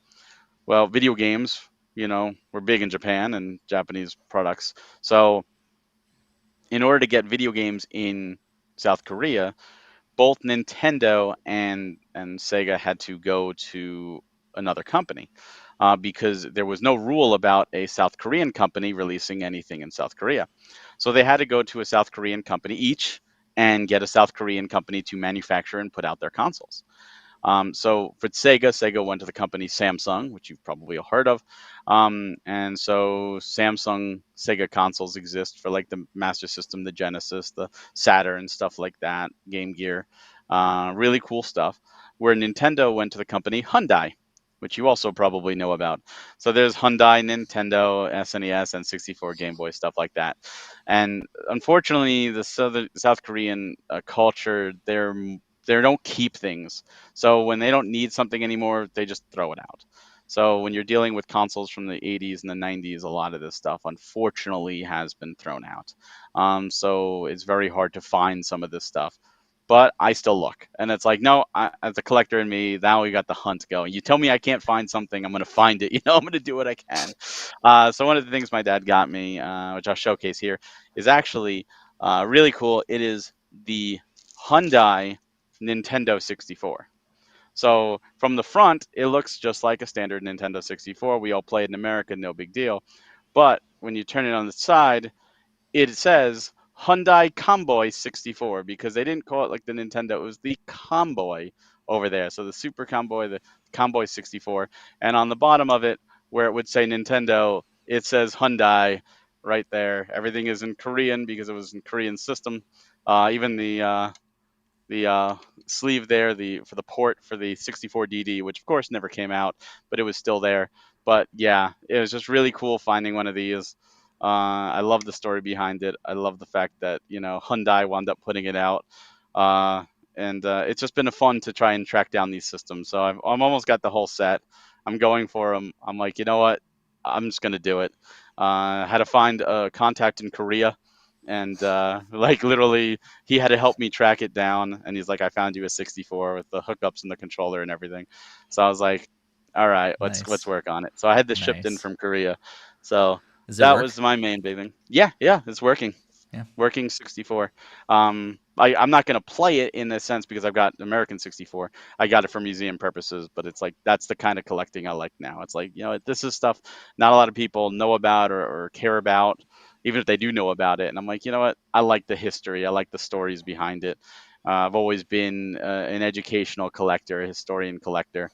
Well, video games, were big in Japan and Japanese products. So, in order to get video games in South Korea, both Nintendo and Sega had to go to another company because there was no rule about a South Korean company releasing anything in South Korea. So they had to go to a South Korean company each and get a South Korean company to manufacture and put out their consoles. So for Sega went to the company Samsung, which you've probably all heard of. And so Samsung Sega consoles exist for like the Master System, the Genesis, the Saturn, stuff like that, Game Gear. Really cool stuff. Where Nintendo went to the company Hyundai, which you also probably know about. So there's Hyundai, Nintendo, SNES, and 64 Game Boy, stuff like that. And unfortunately, the South Korean culture, they don't keep things. So when they don't need something anymore, they just throw it out. So when you're dealing with consoles from the 80s and the 90s, a lot of this stuff unfortunately has been thrown out. So it's very hard to find some of this stuff. But I still look, and it's like, no, as a collector in me, now we got the hunt going. You tell me I can't find something, I'm gonna find it. I'm gonna do what I can. So one of the things my dad got me, which I'll showcase here, is actually really cool. It is the Hyundai Nintendo 64. So from the front, it looks just like a standard Nintendo 64. We all play it in America, no big deal. But when you turn it on the side, it says Hyundai Comboy 64 because they didn't call it like the Nintendo. It was the Comboy over there. So the Super Comboy, the Comboy 64. And on the bottom of it, where it would say Nintendo, it says Hyundai right there. Everything is in Korean because it was in Korean system. Even the sleeve there, for the port for the 64DD, which of course never came out, but it was still there. But yeah, it was just really cool finding one of these. I love the story behind it. I love the fact that Hyundai wound up putting it out, and it's just been a fun to try and track down these systems. So I'm almost got the whole set. I'm going for them. I'm like, you know what? I'm just gonna do it. Had to find a contact in Korea, and like literally he had to help me track it down, and he's like, I found you a 64 with the hookups and the controller and everything. So I was like, all right, let's Nice. work on it. So I had this shipped in Nice. from Korea. So Does it that work? was my main big thing. Yeah, it's working. Yeah. Working 64. I'm not going to play it in this sense because I've got American 64. I got it for museum purposes, but it's like that's the kind of collecting I like now. It's like, this is stuff not a lot of people know about or care about, even if they do know about it. And I'm like, you know what? I like the history. I like the stories behind it. I've always been an educational collector, a historian collector,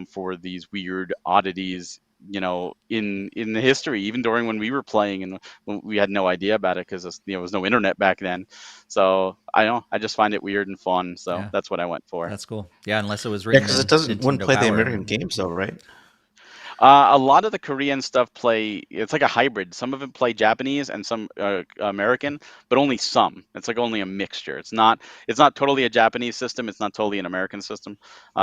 for these weird oddities, in the history, even during when we were playing and when we had no idea about it because there was no internet back then. So I just find it weird and fun. So Yeah. that's what I went for. That's cool. Yeah, unless it was Yeah, written because it in wouldn't Nintendo play the Power. American games though, right? A lot of the Korean stuff it's like a hybrid. Some of it play Japanese and some American, but only some. It's like only a mixture. It's not totally a Japanese system. It's not totally an American system.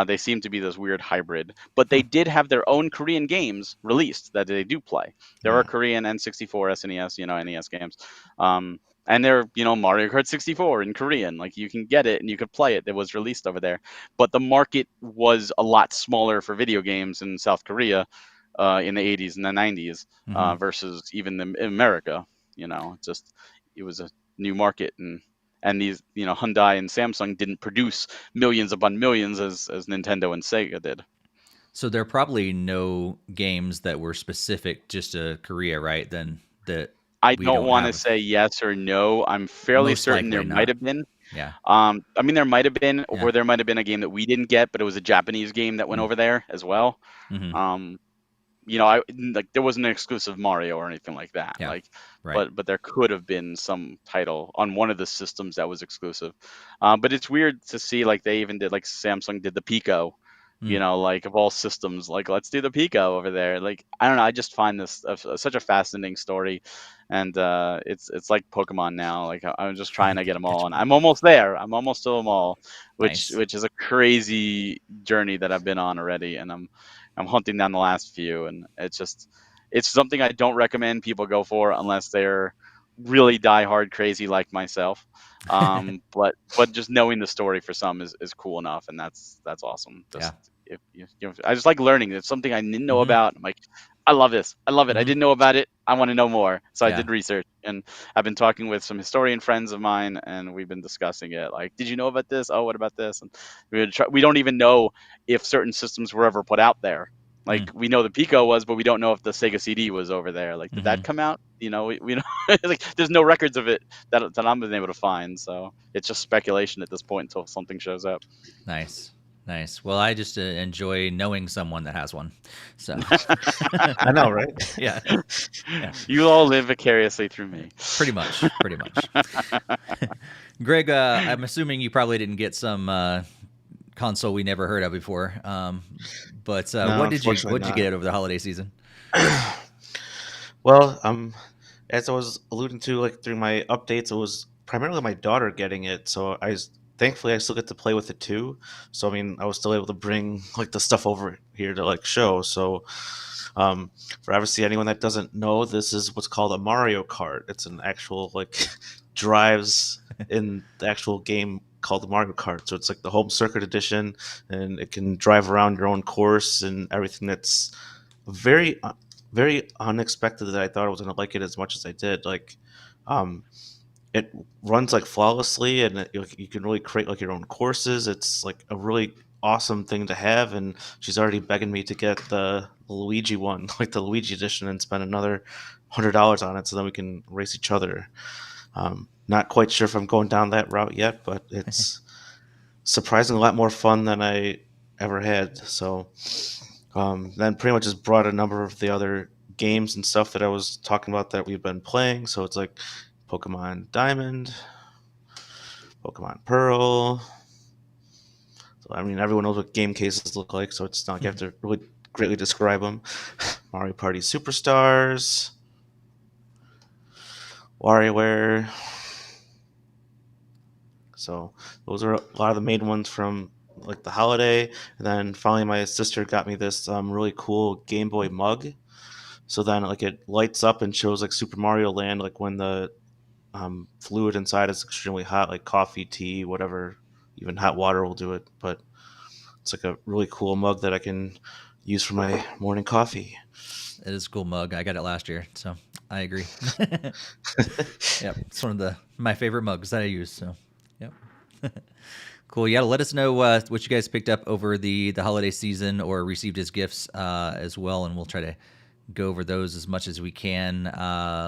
They seem to be this weird hybrid. But they did have their own Korean games released that they do play. There are Korean N64, SNES, NES games. And they're, Mario Kart 64 in Korean. Like you can get it and you could play it. It was released over there. But the market was a lot smaller for video games in South Korea in the 80s and the 90s versus even in America. It was a new market, and these Hyundai and Samsung didn't produce millions upon millions as Nintendo and Sega did. So there are probably no games that were specific just to Korea, right? Then that I we don't don't want to have. say yes or no. I'm fairly Most certain there likely might not. have been. Yeah. I mean, there might have been, Yeah. or there might have been a game that we didn't get, but it was a Japanese game that went over there as well. Mm-hmm. There wasn't an exclusive Mario or anything like that. Yeah. Like, Right. but there could have been some title on one of the systems that was exclusive. But it's weird to see like they even did like Samsung did the Pico. Like of all systems, like let's do the Pico over there. Like I don't know, I just find this such a fascinating story, and it's like Pokemon now. Like I'm just trying to get them all, and I'm almost there. I'm almost to them all, which Nice. is a crazy journey that I've been on already, and I'm hunting down the last few, and it's something I don't recommend people go for unless they're really diehard crazy like myself. But just knowing the story for some is cool enough, and that's awesome. Yeah. Just if I just like learning. It's something I didn't know Mm-hmm. about. I'm like, I love this. I love it. I Mm-hmm. didn't know about it. I want to know more. So I Yeah. did research, and I've been talking with some historian friends of mine, and we've been discussing it. Like, did you know about this? Oh, what about this? And we don't even know if certain systems were ever put out there. Like we know the Pico was, but we don't know if the Sega CD was over there. Like, did Mm-hmm. that come out? We don't, like there's no records of it that I'm been able to find. So it's just speculation at this point until something shows up. Nice. Nice. Well, I just enjoy knowing someone that has one. So I know, right? yeah. Yeah. You all live vicariously through me. Pretty much. Pretty much. Greg, I'm assuming you probably didn't get some console we never heard of before. But No, what did you unfortunately get over the holiday season? Well, as I was alluding to, like through my updates, it was primarily my daughter getting it. So thankfully I still get to play with it too. So I mean, I was still able to bring like the stuff over here to like show. So for obviously anyone that doesn't know, this is what's called a Mario Kart. It's an actual like drives in the actual game called the Mario Kart. So it's like the home circuit edition, and it can drive around your own course and everything. That's very very unexpected that I thought I was going to like it as much as I did. Like um it runs like flawlessly, and you can really create like your own courses. It's like a really awesome thing to have, and she's already begging me to get the Luigi one, like the Luigi edition, and spend another $100 on it so then we can race each other. Not quite sure if I'm going down that route yet, but it's surprisingly a lot more fun than I ever had. So then pretty much just brought a number of the other games and stuff that I was talking about that we've been playing. So it's like Pokemon Diamond, Pokemon Pearl. So I mean, everyone knows what game cases look like, so it's not like you have to really greatly describe them. Mario Party Superstars, WarioWare. So those are a lot of the main ones from like the holiday. And then finally, my sister got me this really cool Game Boy mug. So then like it lights up and shows like Super Mario Land, like when the fluid inside is extremely hot, like coffee, tea, whatever, even hot water will do it. But it's like a really cool mug that I can use for my morning coffee. It is a cool mug. I got it last year, so I agree. Yep, it's one of my favorite mugs that I use. So, yep. Cool. Yeah, let us know what you guys picked up over the holiday season or received as gifts as well, and we'll try to go over those as much as we can.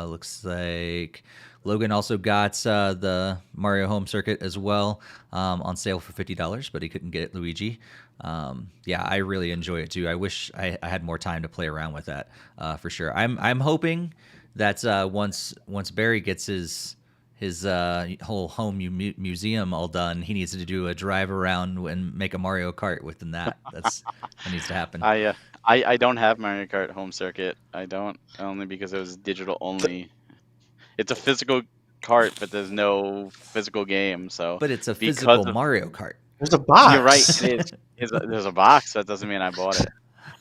Looks like Logan also got the Mario Home Circuit as well on sale for $50, but he couldn't get it, Luigi. Yeah, I really enjoy it too. I wish I had more time to play around with that for sure. I'm hoping that once Barry gets his whole home museum all done, he needs to do a drive around and make a Mario Kart within that. That needs to happen. I don't have Mario Kart Home Circuit. I don't, only because it was digital only. It's a physical cart, but there's no physical game. So, but it's a physical Mario Kart. There's a box. You're right. It is. There's a box. That doesn't mean I bought it.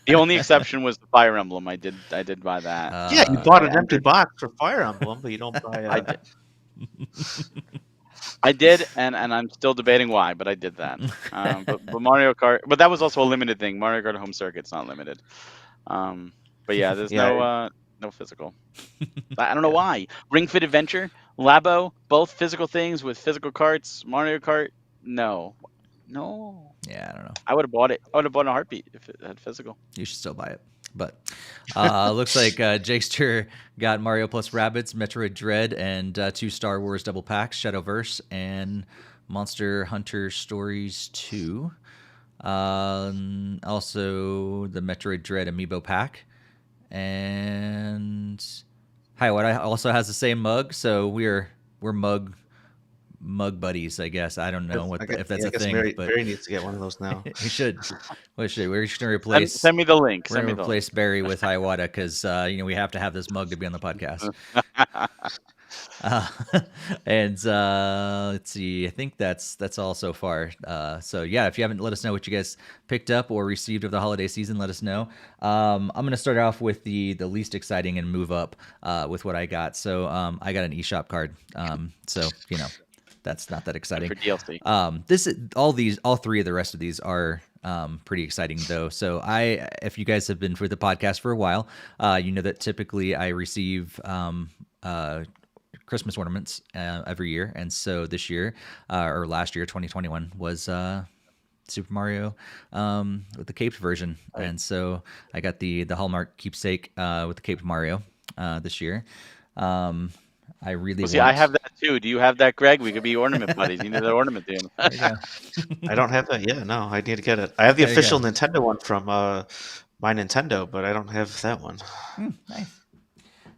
The only exception was the Fire Emblem. I did buy that. Yeah, you bought an empty box for Fire Emblem, but you don't buy it. I did. I did, and I'm still debating why, but I did that. But Mario Kart, but that was also a limited thing. Mario Kart Home Circuit's not limited. But yeah, there's no physical. I don't know why. Ring Fit Adventure, Labo, both physical things with physical carts. Mario Kart, no. Yeah, I don't know. I would have bought it. I would have bought it in a heartbeat if it had physical. You should still buy it. But looks like Jakester got Mario plus Rabbids, Metroid Dread, and 2 Star Wars double packs, Shadowverse, and Monster Hunter Stories 2. Also, the Metroid Dread Amiibo pack. And Hiawatha also has the same mug, so we're mug buddies, I guess. I don't know if that's a thing. Barry needs to get one of those now. He should. We're just gonna replace. Send me the link. We're gonna replace Barry with Hiawatha because we have to have this mug to be on the podcast. And let's see. I think that's all so far. So yeah, if you haven't, let us know what you guys picked up or received of the holiday season. Let us know. I'm gonna start off with the least exciting and move up with what I got. So I got an eShop card. So that's not that exciting. For DLC. All 3 of the rest of these are pretty exciting though. So if you guys have been for the podcast for a while, you know that typically I receive Christmas ornaments every year, and so this year or last year, 2021 was Super Mario with the caped version, and so I got the Hallmark keepsake with the caped Mario this year. I really I have that too. Do you have that, Greg? We could be ornament buddies. You need that ornament, dude. I don't have that. Yeah, no, I need to get it. I have the official Nintendo one from my Nintendo, but I don't have that one. Nice.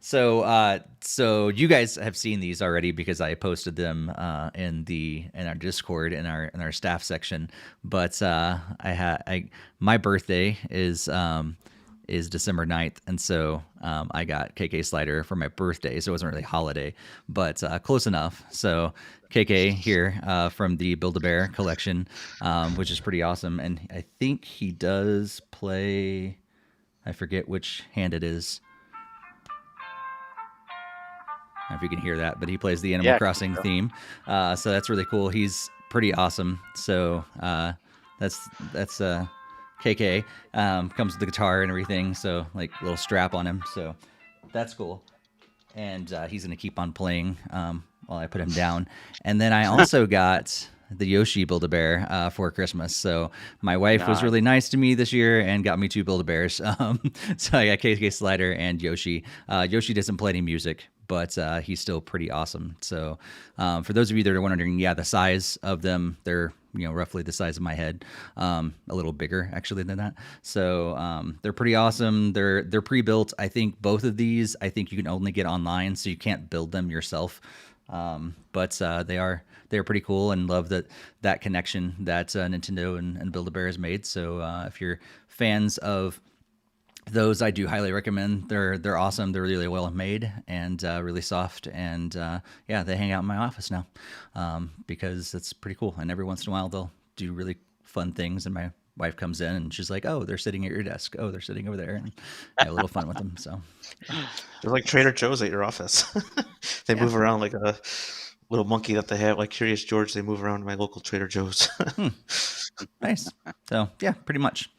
So you guys have seen these already because I posted them in our Discord in our staff section. But my birthday is is December 9th. And so I got KK Slider for my birthday. So it wasn't really a holiday, but close enough. So KK here from the Build-A-Bear collection, which is pretty awesome. And I think he does play, I forget which hand it is. I don't know if you can hear that, but he plays the Animal Crossing theme. So that's really cool. He's pretty awesome. So that's KK. Comes with the guitar and everything. So like a little strap on him. So that's cool. And he's going to keep on playing while I put him down. And then I also got the Yoshi Build-A-Bear for Christmas. So my wife was really nice to me this year and got me 2 Build-A-Bears. So I got KK Slider and Yoshi. Yoshi doesn't play any music, but he's still pretty awesome. So for those of you that are wondering, the size of them, they're roughly the size of my head, a little bigger actually than that. So they're pretty awesome. They're pre-built. I think both of these, you can only get online, so you can't build them yourself. But they're pretty cool, and love that connection that Nintendo and Build-A-Bear has made. So if you're fans of those, I do highly recommend. They're awesome. They're really well made and really soft. And they hang out in my office now because it's pretty cool. And every once in a while, they'll do really fun things. And my wife comes in and she's like, "Oh, they're sitting at your desk. Oh, they're sitting over there." And I have a little fun with them. So they're like Trader Joe's at your office. They move around like a little monkey that they have, like Curious George. They move around my local Trader Joe's. Nice. So yeah, pretty much.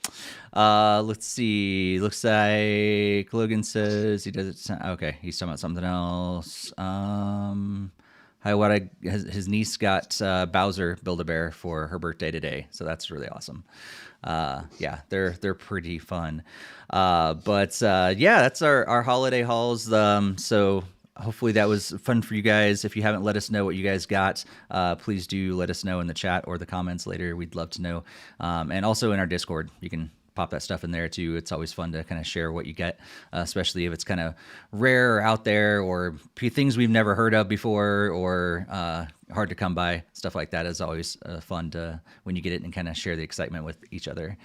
Let's see. Looks like Logan says he does it. Okay, he's talking about something else. His niece got Bowser Build-A-Bear for her birthday today, so that's really awesome. They're pretty fun. That's our holiday hauls. So hopefully that was fun for you guys. If you haven't let us know what you guys got, please do let us know in the chat or the comments later. We'd love to know. And also in our Discord, you can pop that stuff in there too. It's always fun to kind of share what you get, especially if it's kind of rare or out there or things we've never heard of before or hard to come by. Stuff like that is always fun to when you get it and kind of share the excitement with each other.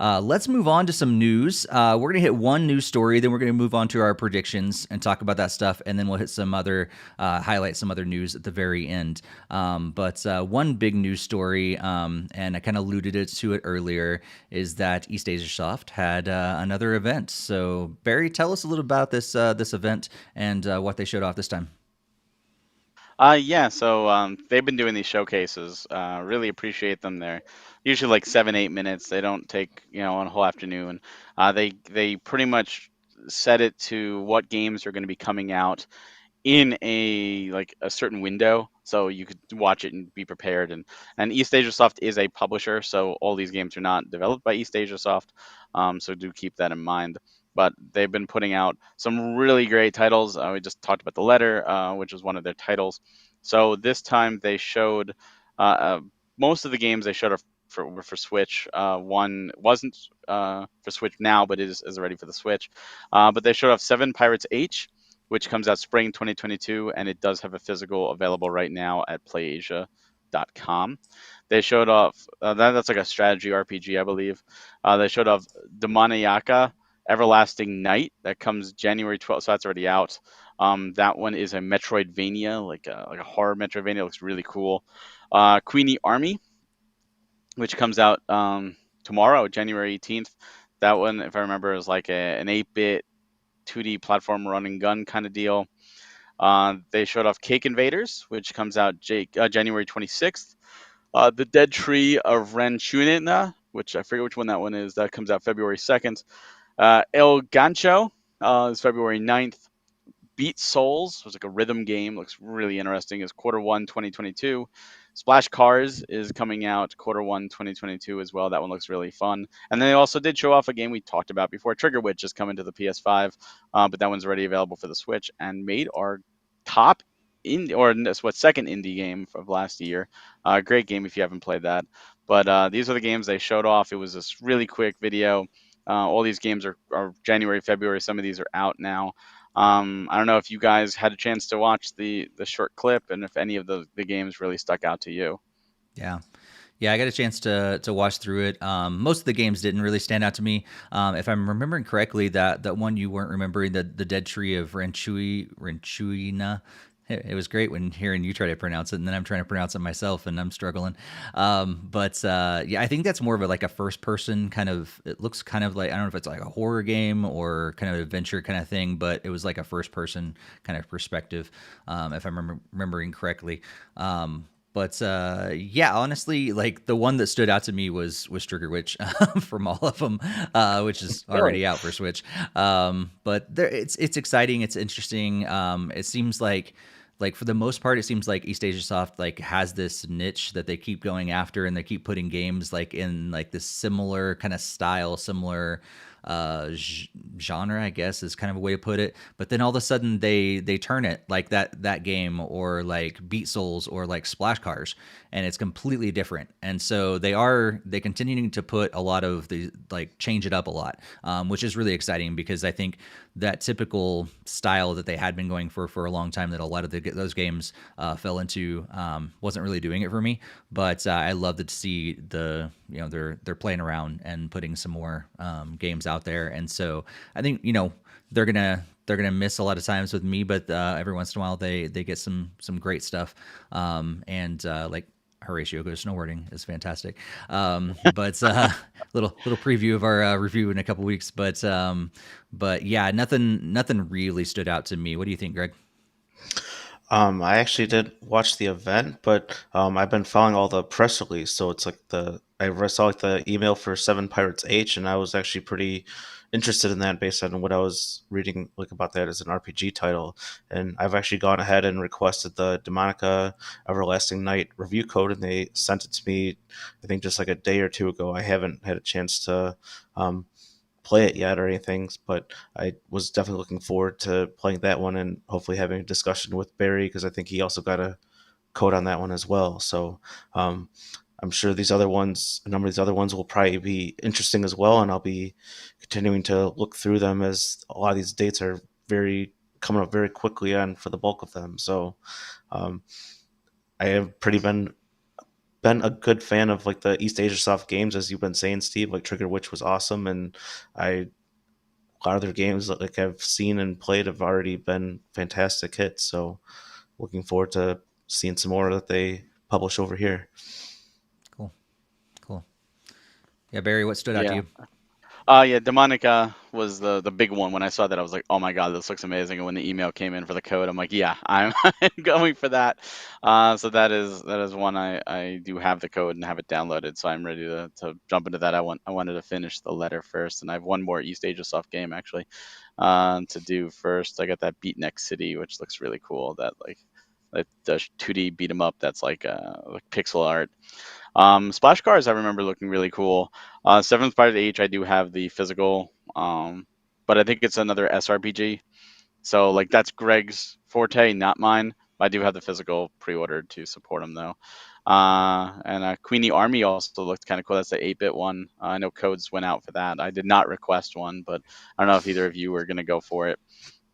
Let's move on to some news. We're going to hit one news story, then we're going to move on to our predictions and talk about that stuff, and then we'll hit some other, highlight some other news at the very end. But one big news story, and I kind of alluded to it earlier, is that Eastasiasoft had another event. So Barry, tell us a little about this event and what they showed off this time. So they've been doing these showcases. Really appreciate them. They're usually like 7-8 minutes. They don't take a whole afternoon. They pretty much set it to what games are going to be coming out in a certain window, so you could watch it and be prepared. And Eastasiasoft is a publisher, so all these games are not developed by Eastasiasoft. So do keep that in mind. But they've been putting out some really great titles. We just talked about The Letter, which was one of their titles. So this time they showed most of the games they showed were for Switch. One wasn't for Switch now, but is already for the Switch. But they showed off 7 Pirates H, which comes out spring 2022, and it does have a physical available right now at PlayAsia.com. They showed off that's like a strategy RPG, I believe. They showed off Demoniaca Everlasting Night, that comes January 12th, so that's already out. That one is a Metroidvania, like a horror Metroidvania. Looks really cool. Queenie Army, which comes out tomorrow, January 18th. That one, if I remember, is like an 8-bit 2D platform run and gun kind of deal. They showed off Cake Invaders, which comes out January 26th. The Dead Tree of Ren Chunina, which I forget which one that one is. That comes out February 2nd. El Gancho is February 9th. Beat Souls was like a rhythm game. Looks really interesting. Is Q1 2022. Splash Cars is coming out Q1 2022 as well. That one looks really fun. And then they also did show off a game we talked about before. Trigger Witch is coming to the PS5, but that one's already available for the Switch and made our top second indie game of last year. Great game if you haven't played that. But these are the games they showed off. It was this really quick video. All these games are January, February. Some of these are out now. I don't know if you guys had a chance to watch the short clip and if any of the games really stuck out to you. Yeah. Yeah, I got a chance to watch through it. Most of the games didn't really stand out to me. If I'm remembering correctly, that one you weren't remembering, the Dead Tree of Ranchuina. It was great when hearing you try to pronounce it, and then I'm trying to pronounce it myself, and I'm struggling. But yeah, I think that's more of like a first person kind of. It looks kind of like, I don't know if it's like a horror game or kind of adventure kind of thing, but it was like a first person kind of perspective, if I'm remembering correctly. But yeah, honestly, like the one that stood out to me was Trigger Witch from all of them, which is Really? already out for Switch. But there, it's exciting, it's interesting. It seems like for the most part, it seems like Eastasiasoft like has this niche that they keep going after, and they keep putting games like in like this similar kind of style, similar genre, I guess is kind of a way to put it. But then all of a sudden they turn it like that game, or like Beat Souls, or like Splash Cars, and it's completely different. And so they continuing to put a lot of the, like, change it up a lot, which is really exciting, because I think that typical style that they had been going for a long time, that a lot of those games fell into, wasn't really doing it for me. But I love to see they're playing around and putting some more games out there. And so I think they're gonna miss a lot of times with me, but every once in a while they get some great stuff. And like Horatio goes snowboarding is fantastic. But little preview of our review in a couple weeks. But yeah, nothing really stood out to me. What do you think, Greg? I actually did watch the event, but I've been following all the press release. So it's like I saw like the email for Seven Pirates H, and I was actually pretty interested in that based on what I was reading like about that as an RPG title. And I've actually gone ahead and requested the Demonica Everlasting Night review code, and they sent it to me, I think just like a day or two ago. I haven't had a chance to play it yet or anything, but I was definitely looking forward to playing that one and hopefully having a discussion with Barry, because I think he also got a code on that one as well. So I'm sure a number of these other ones will probably be interesting as well, and I'll be continuing to look through them, as a lot of these dates are coming up very quickly on for the bulk of them. So um, I have pretty been a good fan of like the Eastasiasoft games, as you've been saying, Steve. Like Trigger Witch was awesome, and a lot of their games that like I've seen and played have already been fantastic hits. So looking forward to seeing some more that they publish over here. Cool. Yeah, Barry, what stood out to Yeah. you? Yeah, Demonica was the big one. When I saw that, I was like, "Oh my God, this looks amazing!" And when the email came in for the code, I'm like, "Yeah, I'm going for that." So that is one I do have the code and have it downloaded, so I'm ready to jump into that. I wanted to finish the letter first, and I have one more Eastasiasoft game actually to do first. I got that Beatnik City, which looks really cool. That like the 2D beat 'em up. That's like pixel art. Splash Cars I remember looking really cool. Seventh Part of the H I do have the physical, but I think it's another SRPG. So like that's Greg's forte, not mine. I do have the physical pre-ordered to support him though. And Queenie Army also looked kind of cool. That's the 8-bit one. I know codes went out for that. I did not request one, but I don't know if either of you were gonna go for it.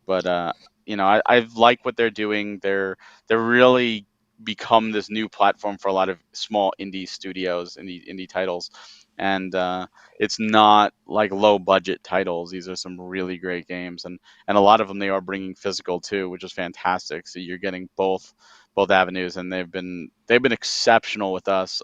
But I like what they're doing. They're really become this new platform for a lot of small indie studios, indie titles, and it's not like low budget titles. These are some really great games, and a lot of them they are bringing physical too, which is fantastic. So you're getting both avenues, and they've been exceptional with us.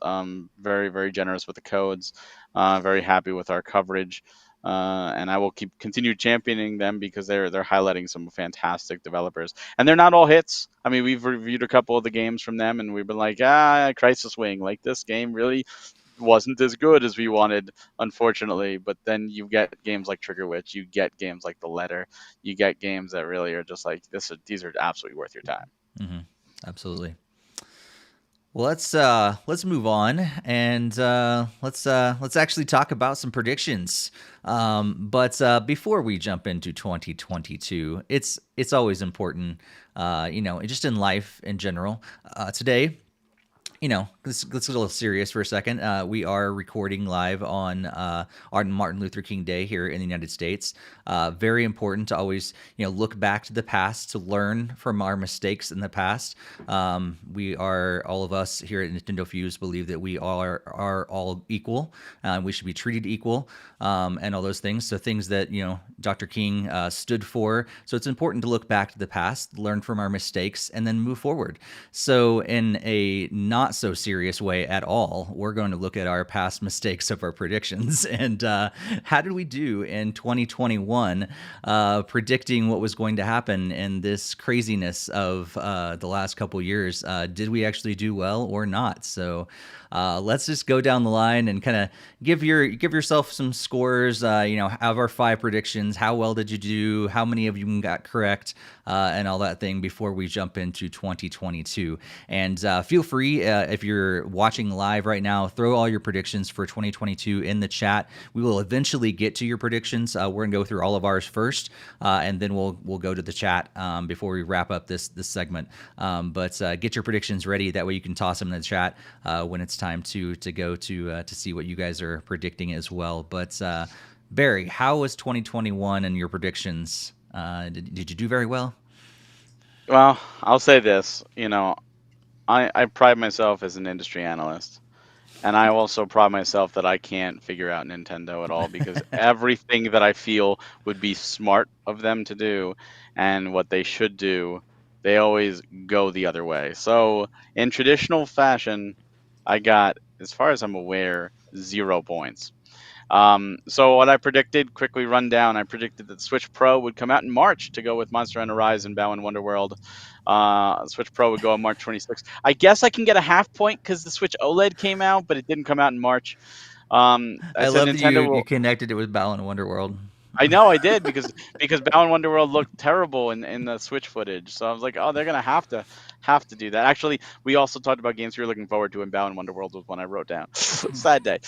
Very very generous with the codes. Very happy with our coverage. And I will continue championing them because they're highlighting some fantastic developers, and they're not all hits. I mean, we've reviewed a couple of the games from them, and we've been like, Crisis Wing, like this game really wasn't as good as we wanted, unfortunately. But then you get games like Trigger Witch, you get games like The Letter, you get games that really are just like these are absolutely worth your time. Mm-hmm. Absolutely. Well, let's move on, and let's actually talk about some predictions. But before we jump into 2022, it's always important, just in life in general. Today, let's get a little serious for a second. We are recording live on Martin Luther King Day here in the United States. Very important to always, look back to the past to learn from our mistakes in the past. We are, all of us here at NintendoFuse believe that we are all equal. We should be treated equal, and all those things. So things that Dr. King stood for. So it's important to look back to the past, learn from our mistakes, and then move forward. So in a not so serious way at all, we're going to look at our past mistakes of our predictions and how did we do in 2021 predicting what was going to happen in this craziness of the last couple years. Did we actually do well or not? So let's just go down the line and kind of give yourself some scores. Out of our 5 predictions, how well did you do? How many of you got correct? And all that thing before we jump into 2022. And feel free, if you're watching live right now, throw all your predictions for 2022 in the chat. We will eventually get to your predictions. We're gonna go through all of ours first, and then we'll go to the chat before we wrap up this segment. But get your predictions ready. That way you can toss them in the chat when it's time to go to see what you guys are predicting as well. But Barry, how was 2021 and your predictions? Did you do very well? Well, I'll say this. I pride myself as an industry analyst, and I also pride myself that I can't figure out Nintendo at all because everything that I feel would be smart of them to do and what they should do, they always go the other way. So in traditional fashion, I got, as far as I'm aware, 0 points. So what I predicted, quickly run down, I predicted that the Switch Pro would come out in March to go with Monster Hunter Rise and Balan Wonderworld. Switch Pro would go on March 26th. I guess I can get a half point because the Switch OLED came out, but it didn't come out in March. I said love that Nintendo you connected it with Balan Wonderworld. I know I did because Balan Wonderworld looked terrible in the Switch footage. So I was like, oh, they're gonna have to do that. Actually, we also talked about games we were looking forward to, and Balan Wonderworld was one I wrote down. Sad day.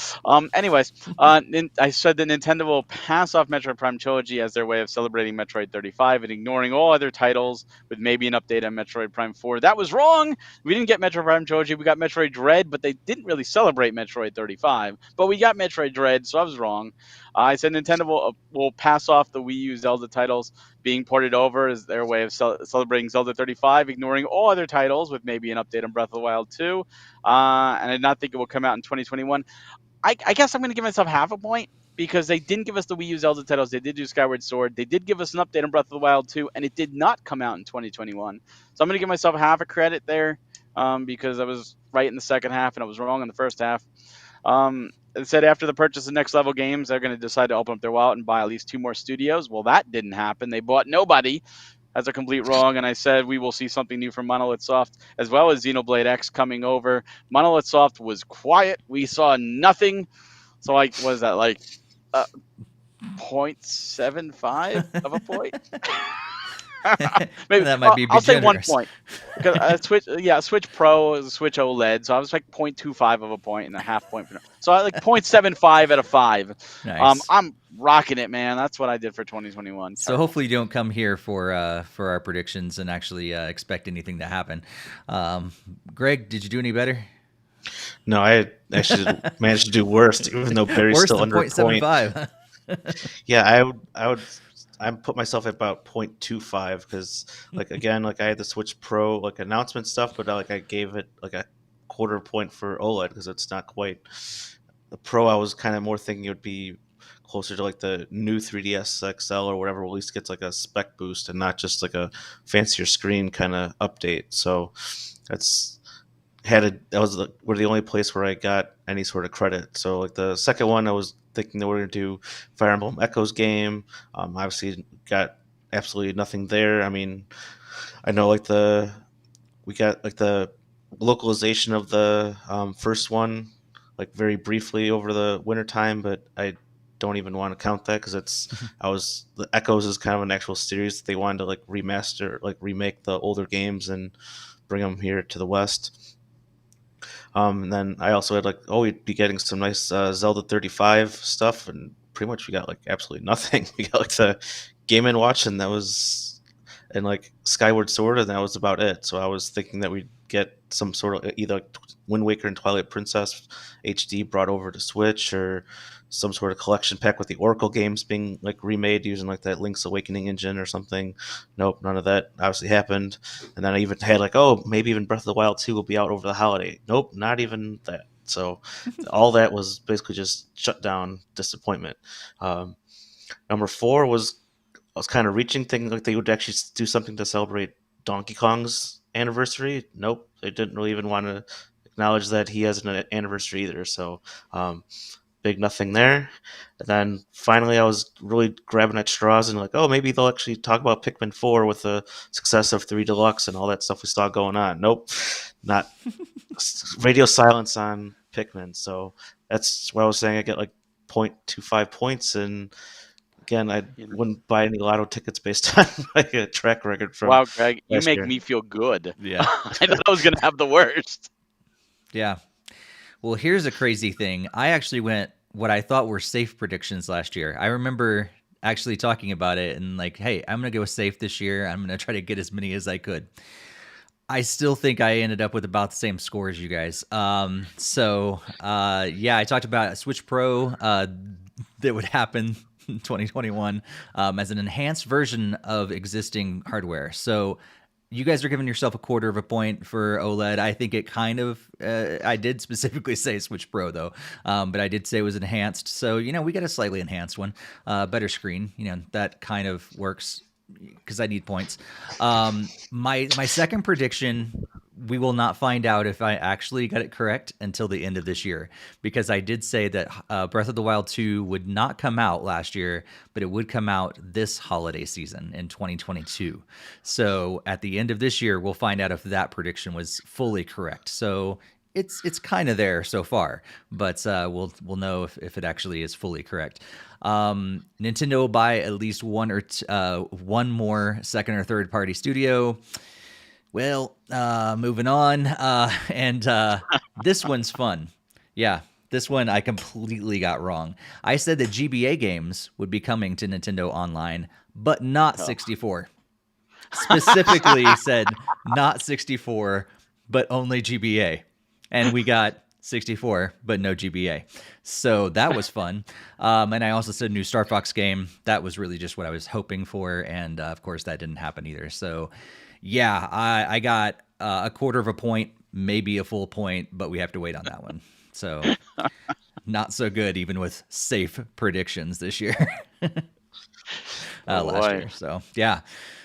Anyways, I said that Nintendo will pass off Metroid Prime Trilogy as their way of celebrating Metroid 35 and ignoring all other titles, with maybe an update on Metroid Prime 4. That was wrong. We didn't get Metroid Prime Trilogy. We got Metroid Dread, but they didn't really celebrate Metroid 35. But we got Metroid Dread, so I was wrong. I said Nintendo will pass off the Wii U Zelda titles being ported over as their way of celebrating Zelda 35, ignoring all other titles, with maybe an update on Breath of the Wild 2. And I did not think it will come out in 2021. I guess I'm going to give myself half a point because they didn't give us the Wii U Zelda titles. They did do Skyward Sword. They did give us an update on Breath of the Wild 2, and it did not come out in 2021. So I'm going to give myself half a credit there because I was right in the second half and I was wrong in the first half. It said after the purchase of Next Level Games, they're going to decide to open up their wallet and buy at least 2 more studios. Well, that didn't happen. They bought nobody. That's a complete wrong. And I said we will see something new from Monolith Soft, as well as Xenoblade X coming over. Monolith Soft was quiet. We saw nothing. So, what is that, 0.75 of a point? Maybe that might be I'll say 1 generous. point because Switch Pro is a Switch OLED, so I was 0.25 of a point and a half point. So I 0.75 out of 5. Nice. I'm rocking it, man. That's what I did for 2021. So hopefully you don't come here for our predictions and actually expect anything to happen. Greg, did you do any better? No, I actually managed to do worse, even though Barry's still under a point. 0.75. Yeah, I put myself at about 0.25 because, again, I had the Switch Pro announcement stuff, but I gave it a quarter point for OLED because it's not quite the Pro. I was kind of more thinking it would be closer to the new 3DS XL or whatever. At least gets a spec boost and not just a fancier screen kind of update. So that was the only place where I got any sort of credit. So the second one, I was thinking that we're going to do Fire Emblem Echoes game. Obviously got absolutely nothing there. I mean, I know we got the localization of the first one very briefly over the wintertime, but I don't even want to count that because the Echoes is kind of an actual series that they wanted to remaster, remake the older games and bring them here to the West. And then I also had we'd be getting some nice Zelda 35 stuff, and pretty much we got absolutely nothing. We got the Game & Watch, and that was, and Skyward Sword, and that was about it. So I was thinking that we'd get some sort of either Wind Waker and Twilight Princess HD brought over to Switch, or some sort of collection pack with the Oracle games being like remade using like that Link's Awakening engine or something. Nope, none of that obviously happened. And then I even had like, oh, maybe even Breath of the Wild 2 will be out over the holiday. Nope, not even that. So all that was basically just shut down, disappointment. Number 4 was I was kind of reaching, thinking like they would actually do something to celebrate Donkey Kong's anniversary. Nope, they didn't really even want to acknowledge that he has an anniversary either. So big nothing there. And then finally, I was really grabbing at straws and like, oh, maybe they'll actually talk about Pikmin 4 with the success of 3 Deluxe and all that stuff we saw going on. Nope, not radio silence on Pikmin. So that's what I was saying. I get like 0.25 points, and again, I wouldn't buy any lotto tickets based on like a track record from. Wow, Greg, you last make year. me feel good. Yeah. I thought I was going to have the worst. Yeah. Well, here's a crazy thing. I actually went what I thought were safe predictions last year. I remember actually talking about it and like, hey, I'm going to go safe this year. I'm going to try to get as many as I could. I still think I ended up with about the same score as you guys. Yeah, I talked about Switch Pro that would happen in 2021 as an enhanced version of existing hardware. So you guys are giving yourself a 1/4 point for OLED. I think it kind of, I did specifically say Switch Pro though, but I did say it was enhanced. So, we got a slightly enhanced one, better screen, that kind of works because I need points. My second prediction, we will not find out if I actually got it correct until the end of this year, because I did say that Breath of the Wild 2 would not come out last year, but it would come out this holiday season in 2022. So at the end of this year, we'll find out if that prediction was fully correct. So it's kind of there so far, but we'll know if it actually is fully correct. Nintendo will buy at least one more second or third party studio. Well, moving on. This one's fun. Yeah, this one I completely got wrong. I said that GBA games would be coming to Nintendo Online, but not 64. Specifically said not 64, but only GBA. And we got 64, but no GBA. So that was fun. And I also said new Star Fox game. That was really just what I was hoping for. And of course, that didn't happen either. So yeah, I got a 1/4 point, maybe a full point, but we have to wait on that one. So not so good, even with safe predictions this year. Last year. So yeah.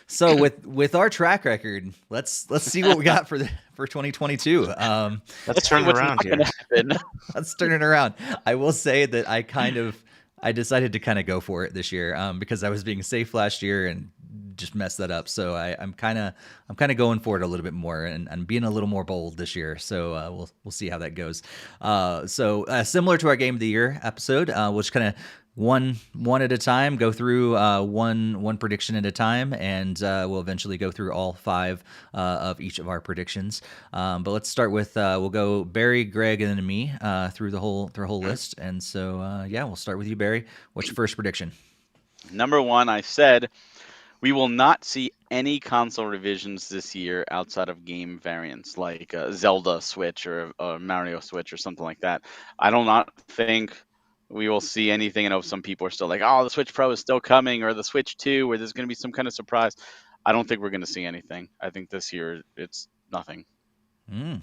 So with our track record, let's see what we got for 2022. Let's turn it around here. Let's turn it around. I will say that I decided to kind of go for it this year because I was being safe last year and just messed that up. So I'm kind of going for it a little bit more and I'm being a little more bold this year. So we'll see how that goes. Similar to our Game of the Year episode, we'll just kind of one at a time, go through one prediction at a time, and we'll eventually go through all 5 of each of our predictions. But let's start with we'll go Barry, Greg, and then me through the whole list. And so we'll start with you, Barry. What's your first prediction? Number 1, I said we will not see any console revisions this year outside of game variants like Zelda Switch or Mario Switch or something like that. I do not think we will see anything. I know some people are still like, oh, the Switch Pro is still coming, or the Switch 2, where there's going to be some kind of surprise. I don't think we're going to see anything. I think this year it's nothing. All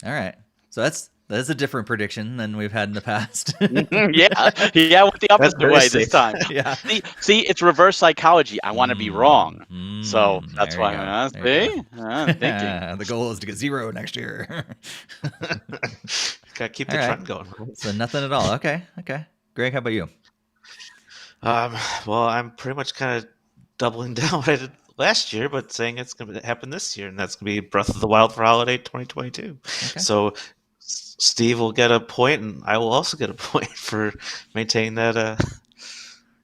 right. So that's a different prediction than we've had in the past. Yeah, went the opposite way this time. Yeah. See, it's reverse psychology. I want to be wrong. So that's why I'm thinking. The goal is to get 0 next year. Gotta keep the trend going. So nothing at all. Okay. Greg, how about you? Well, I'm pretty much kind of doubling down what I did last year, but saying it's going to happen this year, and that's going to be Breath of the Wild for holiday 2022. Okay. So Steve will get a point, and I will also get a point for maintaining that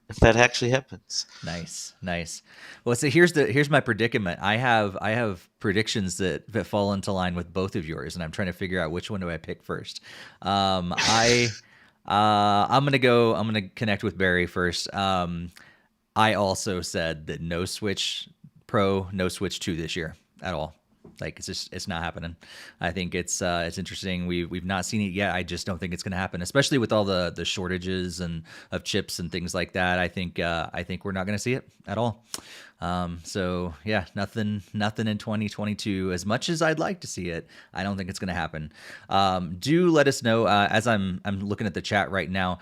if that actually happens. Nice. Well, so here's my predicament. I have predictions that fall into line with both of yours, and I'm trying to figure out which one do I pick first. I'm gonna connect with Barry first. I also said that no Switch Pro, no Switch 2 this year at all. Like it's not happening. I think it's interesting. We've not seen it yet. I just don't think it's going to happen, especially with all the shortages and of chips and things like that. I think we're not going to see it at all. So yeah, nothing in 2022. As much as I'd like to see it, I don't think it's going to happen. Do let us know as I'm looking at the chat right now.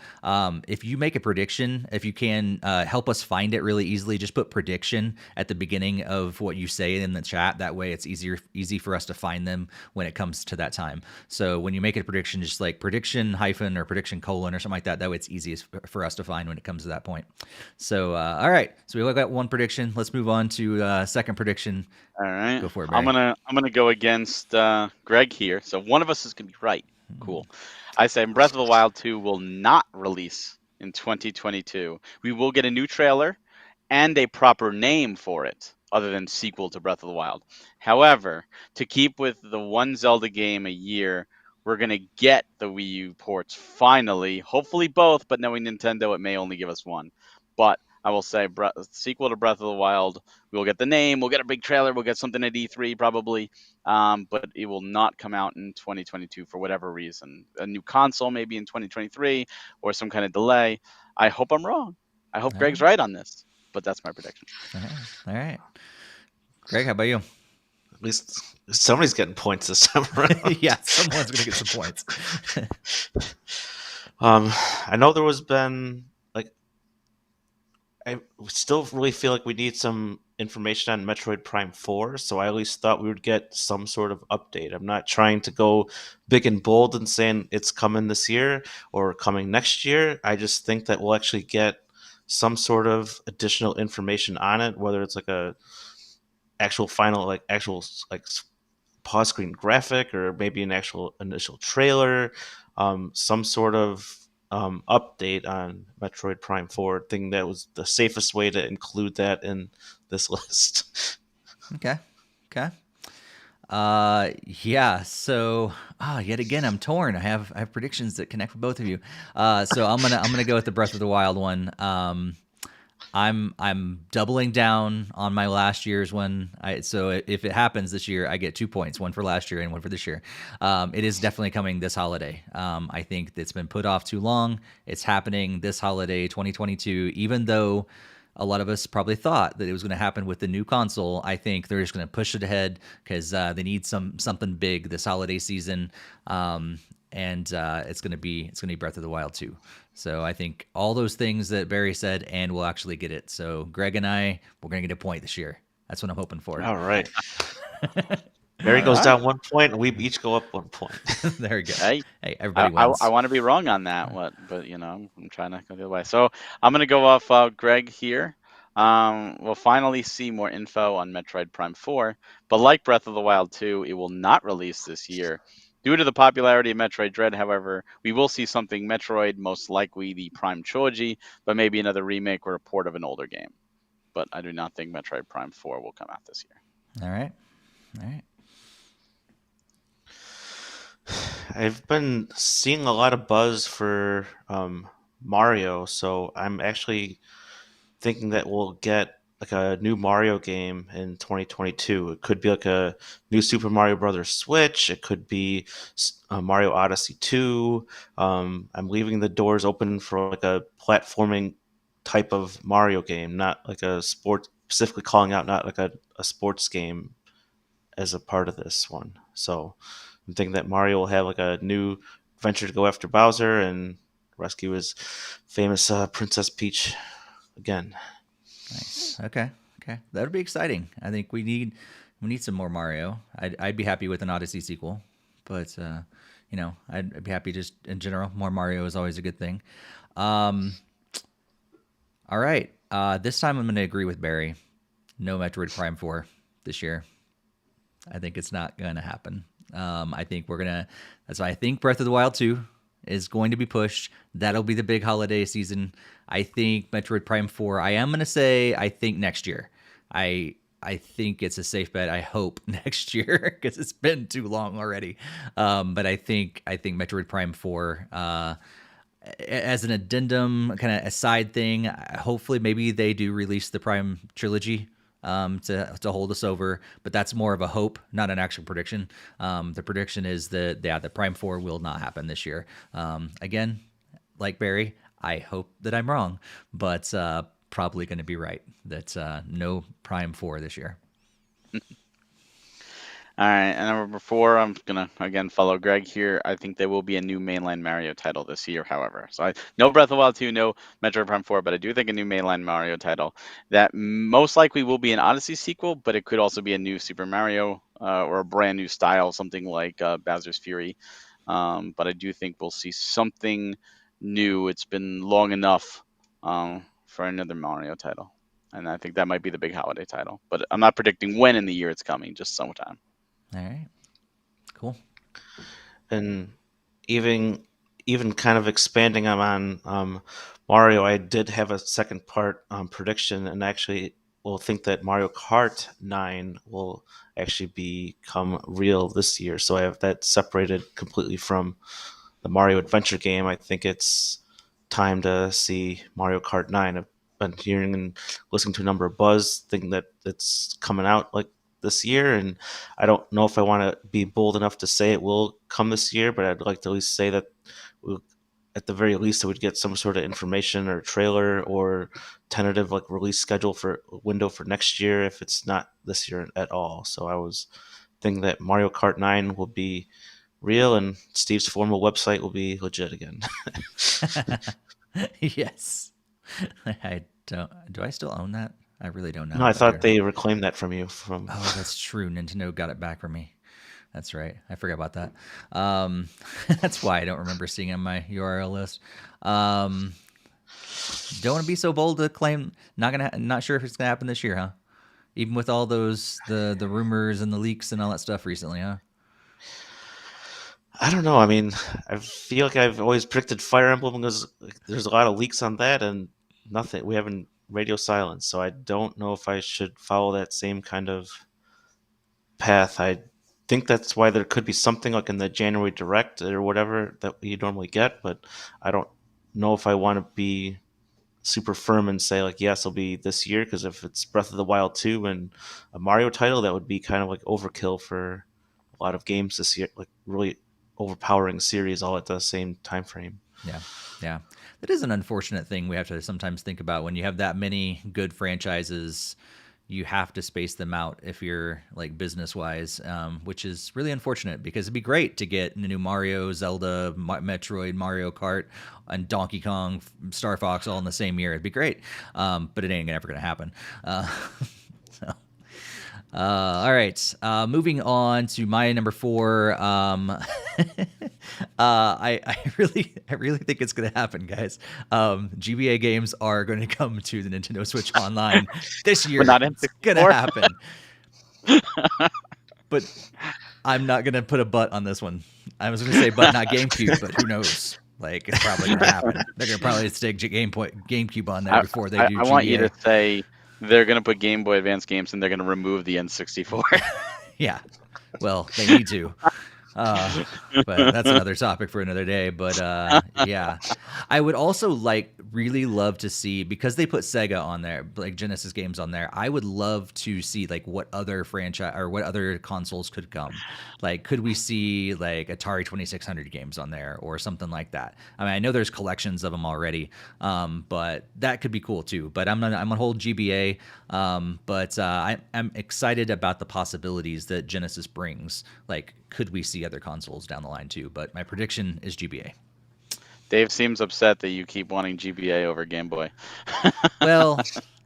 If you make a prediction, if you can help us find it really easily, just put prediction at the beginning of what you say in the chat. That way, it's easy for us to find them when it comes to that time. So when you make a prediction, just like prediction hyphen or prediction colon or something like that. That way, it's easiest for us to find when it comes to that point. So all right, so we got one prediction. Let's move on to second prediction. All right. Go for it, Barry. I'm gonna go against Greg here. So one of us is gonna be right. Cool. I say Breath of the Wild 2 will not release in 2022. We will get a new trailer and a proper name for it, other than sequel to Breath of the Wild. However, to keep with the one Zelda game a year, we're gonna get the Wii U ports finally. Hopefully both, but knowing Nintendo, it may only give us one. But I will say, sequel to Breath of the Wild, we'll get the name, we'll get a big trailer, we'll get something at E3 probably, but it will not come out in 2022 for whatever reason. A new console maybe in 2023 or some kind of delay. I hope I'm wrong. I hope Greg's right on this, but that's my prediction. All right. Greg, how about you? At least somebody's getting points this time around. Yeah, someone's going to get some points. I know there was been I still really feel like we need some information on Metroid Prime 4, so I at least thought we would get some sort of update. I'm not trying to go big and bold and saying it's coming this year or coming next year. I just think that we'll actually get some sort of additional information on it, whether it's like a actual pause screen graphic or maybe an actual initial trailer, some sort of update on Metroid Prime 4. Thing that was the safest way to include that in this list. Okay. Yeah. So, yet again, I'm torn. I have predictions that connect with both of you. So I'm gonna go with the Breath of the Wild one. I'm doubling down on my last year's one. So if it happens this year, I get 2 points, one for last year and one for this year. It is definitely coming this holiday. I think it's been put off too long. It's happening this holiday, 2022, even though a lot of us probably thought that it was going to happen with the new console. I think they're just going to push it ahead because they need something big this holiday season. And it's going to be Breath of the Wild 2. So I think all those things that Barry said, and we'll actually get it. So Greg and we're going to get a point this year. That's what I'm hoping for. All right. Barry goes down 1 point, and we each go up 1 point. There we go. Hey, everybody wins. I want to be wrong on that, but I'm trying to go the other way. So I'm going to go off Greg here. We'll finally see more info on Metroid Prime 4, but like Breath of the Wild 2, it will not release this year. Due to the popularity of Metroid Dread, however, we will see something Metroid, most likely the Prime Trilogy, but maybe another remake or a port of an older game. But I do not think Metroid Prime 4 will come out this year. All right. I've been seeing a lot of buzz for Mario, so I'm actually thinking that we'll get like a new Mario game in 2022. It could be like a new Super Mario Brothers Switch. It could be Mario Odyssey 2. I'm leaving the doors open for like a platforming type of Mario game, not like a sport, specifically calling out not like a sports game as a part of this one. So I'm thinking that Mario will have like a new adventure to go after Bowser and rescue his famous Princess Peach again. Nice. Okay. That would be exciting. I think we need some more Mario. I'd be happy with an Odyssey sequel, but I'd be happy just in general. More Mario is always a good thing. All right. This time I'm going to agree with Barry. No Metroid Prime 4 this year. I think it's not going to happen. I think that's why I think Breath of the Wild 2 is going to be pushed. That'll be the big holiday season. I think Metroid Prime 4, I am going to say, I think next year. I think it's a safe bet. I hope next year because it's been too long already. But I think Metroid Prime 4, as an addendum, kind of a side thing, hopefully maybe they do release the Prime trilogy to hold us over, but that's more of a hope, not an actual prediction. The prediction is that the Prime 4 will not happen this year. Again, like Barry, I hope that I'm wrong, but probably going to be right. That no Prime 4 this year. All right, and number 4, I'm gonna again follow Greg here. I think there will be a new mainline Mario title this year, however. So no Breath of the Wild 2, no Metroid Prime 4, but I do think a new mainline Mario title that most likely will be an Odyssey sequel, but it could also be a new Super Mario or a brand new style, something like Bowser's Fury. But I do think we'll see something new. It's been long enough for another Mario title. And I think that might be the big holiday title. But I'm not predicting when in the year it's coming, just sometime. All right, cool. And even kind of expanding on Mario, I did have a second part prediction, and actually will think that Mario Kart 9 will actually become real this year. So I have that separated completely from the Mario Adventure game. I think it's time to see Mario Kart 9. I've been hearing and listening to a number of buzz, thinking that it's coming out like this year, and I don't know if I want to be bold enough to say it will come this year, but I'd like to at least say that we'll, at the very least, I would get some sort of information or trailer or tentative like release schedule for window for next year if it's not this year at all. So I was thinking that Mario Kart 9 will be real and Steve's formal website will be legit again. Yes. I don't. Do I still own that? I really don't know. No, I if thought do. they reclaimed that from you. Oh, that's true. Nintendo got it back from me. That's right. I forgot about that. That's why I don't remember seeing it on my URL list. Don't want to be so bold to claim. Not sure if it's gonna happen this year, huh? Even with all those the rumors and the leaks and all that stuff recently, huh? I don't know. I mean, I feel like I've always predicted Fire Emblem because there's a lot of leaks on that and nothing. We haven't radio silence, so I don't know if I should follow that same kind of path. I think that's why there could be something like in the January Direct or whatever that you normally get, but I don't know if I want to be super firm and say like yes, it'll be this year, because if it's Breath of the Wild 2 and a Mario title, that would be kind of like overkill for a lot of games this year, like really overpowering series all at the same time frame. Yeah. That is an unfortunate thing we have to sometimes think about when you have that many good franchises. You have to space them out if you're like business wise, which is really unfortunate because it'd be great to get the new Mario, Zelda, Metroid, Mario Kart, and Donkey Kong, Star Fox all in the same year. It'd be great, but it ain't ever going to happen. So. All right. Moving on to my number 4. I really think it's gonna happen, guys. GBA games are going to come to the Nintendo Switch Online this year. But not It's gonna happen. But I'm not gonna put a but on this one. I was gonna say but not GameCube, but who knows? Like it's probably gonna happen. They're gonna probably stick GameCube on there before they do GBA. I want you to say they're going to put Game Boy Advance games and they're going to remove the N64. Yeah. Well, they need to. But that's another topic for another day. But yeah, I would also really love to see, because they put Sega on there, like Genesis games on there. I would love to see like what other franchise or what other consoles could come. Like, could we see like Atari 2600 games on there or something like that? I mean, I know there's collections of them already, but that could be cool too. But I'm gonna hold GBA. But I'm excited about the possibilities that Genesis brings. Like, could we see other consoles down the line too? But my prediction is GBA. Dave seems upset that you keep wanting GBA over Game Boy. Well,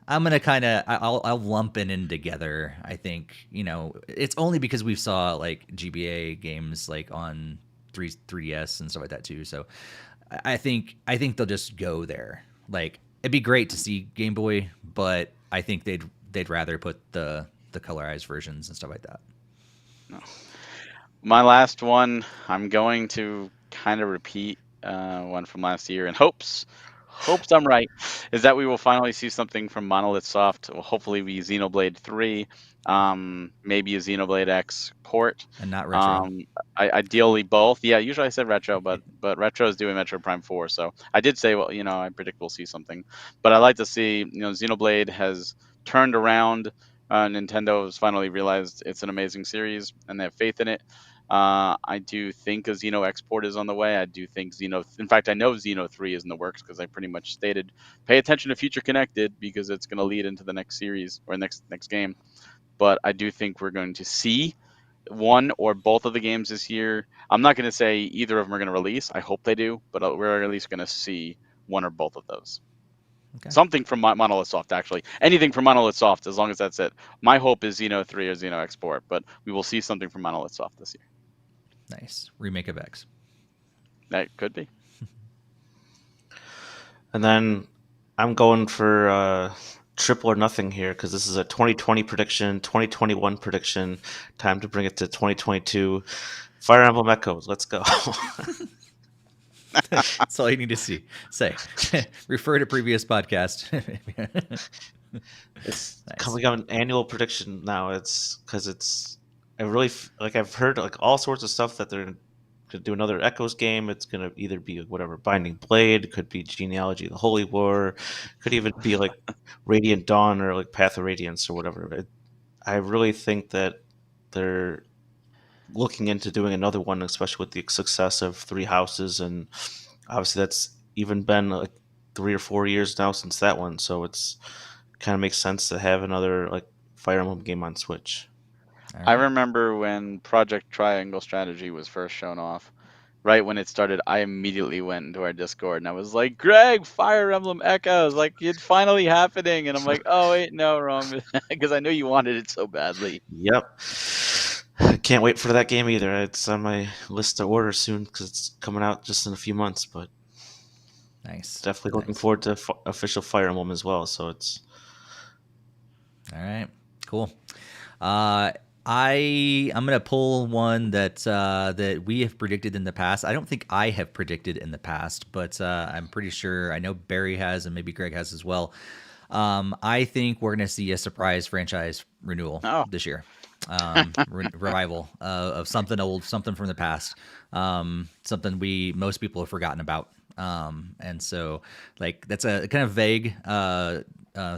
I'm gonna I'll lump it in together. I think it's only because we saw like GBA games like on 3DS and stuff like that too. So I think they'll just go there. Like it'd be great to see Game Boy, but I think they'd rather put the colorized versions and stuff like that. No. My last one, I'm going to kind of repeat one from last year in hopes I'm right, is that we will finally see something from Monolith Soft. Will hopefully be Xenoblade 3, maybe a Xenoblade X port. And not retro. Ideally both. Yeah, usually I said retro, but retro is doing Metro Prime 4. So I did say, well, I predict we'll see something. But I like to see, Xenoblade has turned around Nintendo has finally realized it's an amazing series and they have faith in it. I do think a Xeno export is on the way. I do think Xeno. In fact, I know Xeno 3 is in the works because I pretty much stated, pay attention to Future Connected because it's going to lead into the next series or next game. But I do think we're going to see one or both of the games this year. I'm not going to say either of them are going to release. I hope they do, but we're at least going to see one or both of those. Okay. Something from Monolith Soft, actually. Anything from Monolith Soft, as long as that's it. My hope is Xeno 3 or Xeno Export, but we will see something from Monolith Soft this year. Nice. Remake of X. That could be. And then I'm going for triple or nothing here because this is a 2020 prediction, 2021 prediction. Time to bring it to 2022. Fire Emblem Echoes. Let's go. That's all you need to say. Refer to previous podcast. It's Nice. coming up an annual prediction now. It's because I really I've heard like all sorts of stuff that they're to do another Echoes game. It's gonna either be whatever Binding Blade, could be Genealogy of the Holy War, could even be like Radiant Dawn or like Path of Radiance or whatever. I really think that they're looking into doing another one, especially with the success of Three Houses, and obviously that's even been like 3 or 4 years now since that one. So it's kind of makes sense to have another like Fire Emblem game on Switch. All I right. remember when Project Triangle Strategy was first shown off. Right when it started, I immediately went into our Discord and I was like, Greg, Fire Emblem Echoes, like it's finally happening. And I'm like, oh, wait, no, wrong. Because I know you wanted it so badly. Yep. I can't wait for that game either. It's on my list to order soon because it's coming out just in a few months. But Nice. definitely looking Nice. forward to official Fire Emblem as well. So it's All right. Cool. I'm gonna pull one that we have predicted in the past. I don't think I have predicted in the past, but I'm pretty sure I know Barry has, and maybe Greg has as well. I think we're gonna see a surprise franchise renewal this year. Revival of something old, something from the past, something most people have forgotten about. And so like that's a kind of vague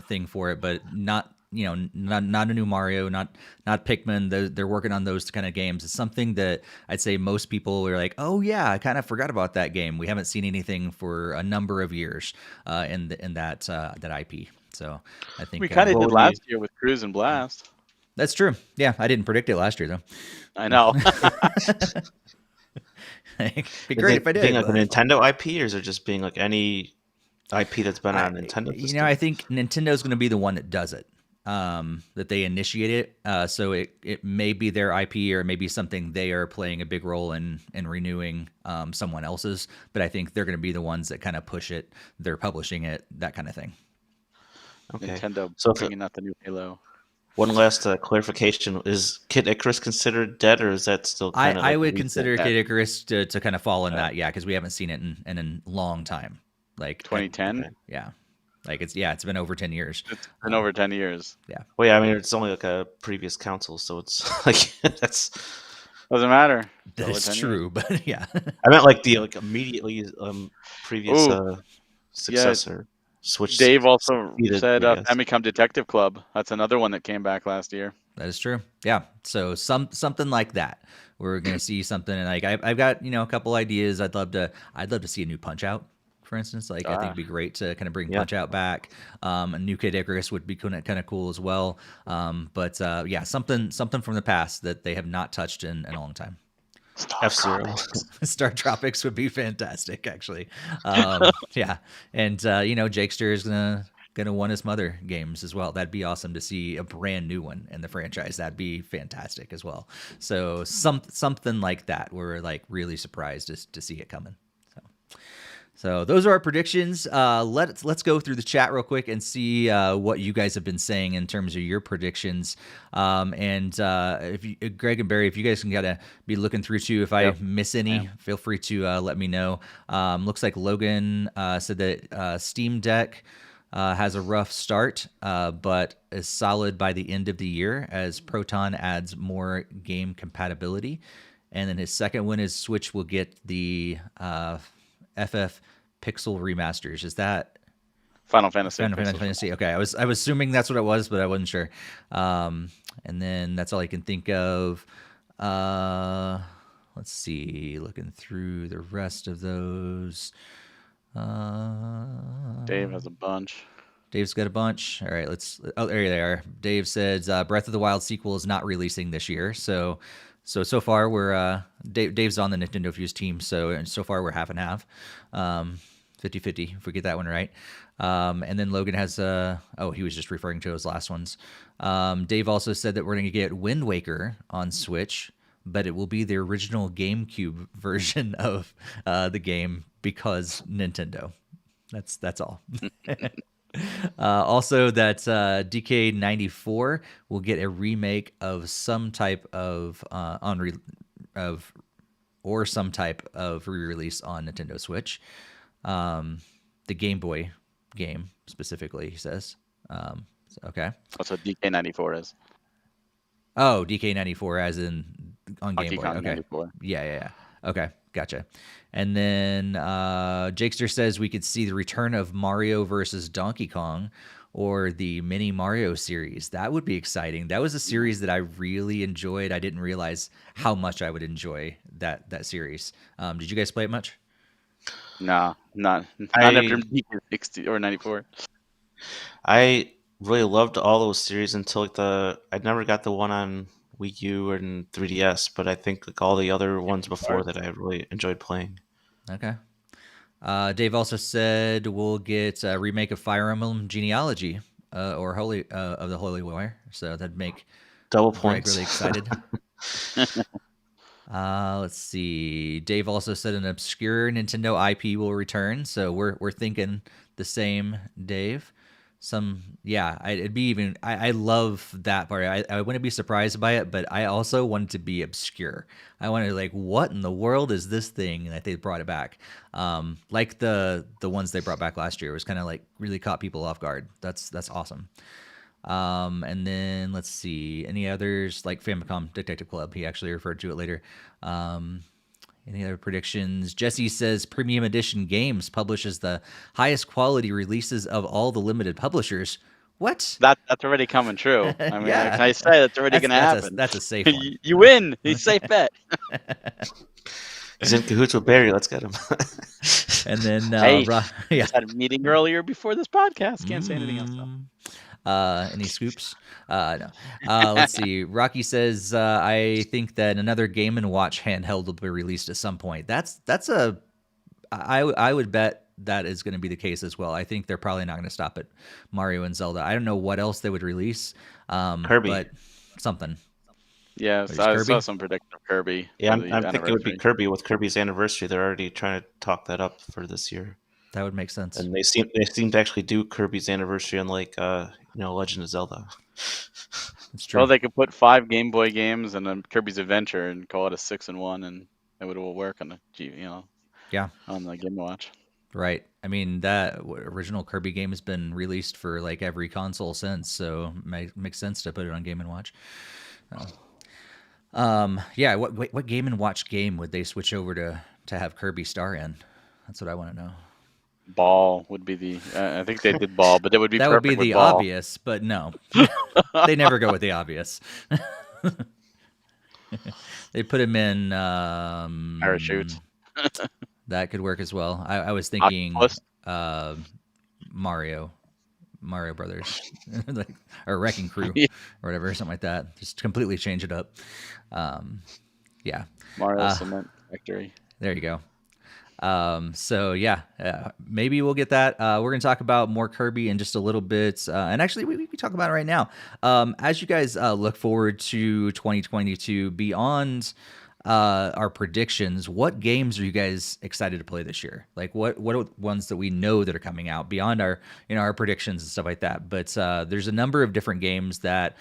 thing for it, but not a new Mario, not Pikmin. They're working on those kind of games. It's something that I'd say most people are like, oh yeah, I kind of forgot about that game. We haven't seen anything for a number of years in that IP. So I think We kind of what did would last year with Cruise and Blast. that's true. Yeah, I didn't predict it last year though. I know. It'd be great if I did. being like but- a Nintendo IP, or is it just being like any IP that's been on Nintendo? I think Nintendo's going to be the one that does it. That they initiate it. So it may be their IP or maybe something they are playing a big role in renewing someone else's. But I think they're going to be the ones that kind of push it. They're publishing it, that kind of thing. Okay. Nintendo So bringing out the new Halo. one last clarification: is Kid Icarus considered dead, or is that still kind of? I would consider Yeah. Kid Icarus to kind of fall in that, yeah, because we haven't seen it in a long time. Like 2010. yeah, like it's been over 10 years. It's been over 10 years. Well, yeah, I mean it's only like a previous console, so it's like that's. Doesn't matter. That Over is 10 years. true, but yeah. I meant like the immediately previous Ooh. successor. Switch. Dave also succeeded, said I guess. Famicom Detective Club. That's another one that came back last year. That is true. Yeah. So something like that. We're gonna see something, and like I've got a couple ideas. I'd love to see a new Punch Out, for instance. Like I think it'd be great to kind of bring Punch Out back. A new Kid Icarus would be kind of cool as well. But yeah, something from the past that they have not touched in a long time. F-Zero. Star Tropics would be fantastic, actually. Yeah, and Jakester is gonna want his mother games as well. That'd be awesome to see a brand new one in the franchise. That'd be fantastic as well. So something like that. We're like really surprised to see it coming. So those are our predictions. Let's go through the chat real quick and see what you guys have been saying in terms of your predictions. And Greg and Barry, if you guys can kind of be looking through too, if I miss any, feel free to let me know. Looks like Logan said that Steam Deck has a rough start, but is solid by the end of the year as Proton adds more game compatibility. And then his second one is Switch will get the FF Pixel remasters. Is that Final Fantasy. Final Fantasy. Okay, I was assuming that's what it was, but I wasn't sure. And then that's all I can think of. Let's see. Looking through the rest of those. Dave has a bunch. Dave's got a bunch. All right, Oh, there they are. Dave says Breath of the Wild sequel is not releasing this year. So far we're Dave's on the Nintendo Fuse team. So far we're half and half, 50-50 if we get that one right. And then Logan has he was just referring to his last ones. Dave also said that we're going to get Wind Waker on Switch, but it will be the original GameCube version of the game because Nintendo. That's all. Also, that DK94 will get a remake of some type of some type of re-release on Nintendo Switch. The Game Boy game specifically, he says. Okay. That's what DK94 is. Oh, DK94 as in on Game Donkey Boy. Kong Okay. 94. Yeah. Okay, gotcha. And then Jakester says we could see the return of Mario versus Donkey Kong or the Mini Mario series. That would be exciting. That was a series that I really enjoyed. I didn't realize how much I would enjoy that series. Did you guys play it much? Nah, not after DK60 or 94. I really loved all those series until I never got the one on Wii U and 3DS, but I think like all the other ones before that I really enjoyed playing. Okay. Dave also said we'll get a remake of Fire Emblem Genealogy or of the Holy War, so that'd make double Greg points. really excited. Let's see. Dave also said an obscure Nintendo IP will return, so we're thinking the same, Dave. I love that part. I wouldn't be surprised by it, but I also want it to be obscure. I wanted like, what in the world is this thing that they brought it back? Like the ones they brought back last year was kind of like really caught people off guard. That's awesome. And then let's see, any others like Famicom Detective Club. He actually referred to it later. Any other predictions? Jesse says Premium Edition Games publishes the highest quality releases of all the limited publishers. What? That's already coming true. I mean, Yeah. can I say that's already going to happen? That's a safe one. You win. He's safe bet. He's in cahoots with Barry. Let's get him. And then Hey, just had a meeting earlier before this podcast. Can't say anything else. Though. Any scoops? No. Let's see. Rocky says, I think that another Game & Watch handheld will be released at some point. I would bet that is going to be the case as well. I think they're probably not going to stop at Mario and Zelda. I don't know what else they would release. Kirby. But something. Yeah, so I saw some prediction of Kirby. Yeah, I'm thinking it would be Kirby with Kirby's anniversary. They're already trying to talk that up for this year. That would make sense. And they seem to actually do Kirby's anniversary on Legend of Zelda. That's true. Well, they could put 5 Game Boy games and then Kirby's Adventure and call it a 6-in-1, and it would all work on on the Game & Watch. Right. I mean, that original Kirby game has been released for like every console since, so it makes sense to put it on Game & Watch. Yeah. What Game & Watch game would they switch over to have Kirby star in? That's what I want to know. Ball would be the. I think they did Ball, but that would be that would perfect be the with Ball. obvious, but no, they never go with the obvious. They put him in Parachute. That could work as well. I was thinking Mario Brothers, or Wrecking Crew, or whatever, something like that. Just completely change it up. Yeah. Mario Cement Factory. There you go. Maybe we'll get that. We're going to talk about more Kirby in just a little bit. And actually, we can talk about it right now. As you guys look forward to 2022, beyond our predictions, what games are you guys excited to play this year? Like what are ones that we know that are coming out beyond our our predictions and stuff like that? But there's a number of different games that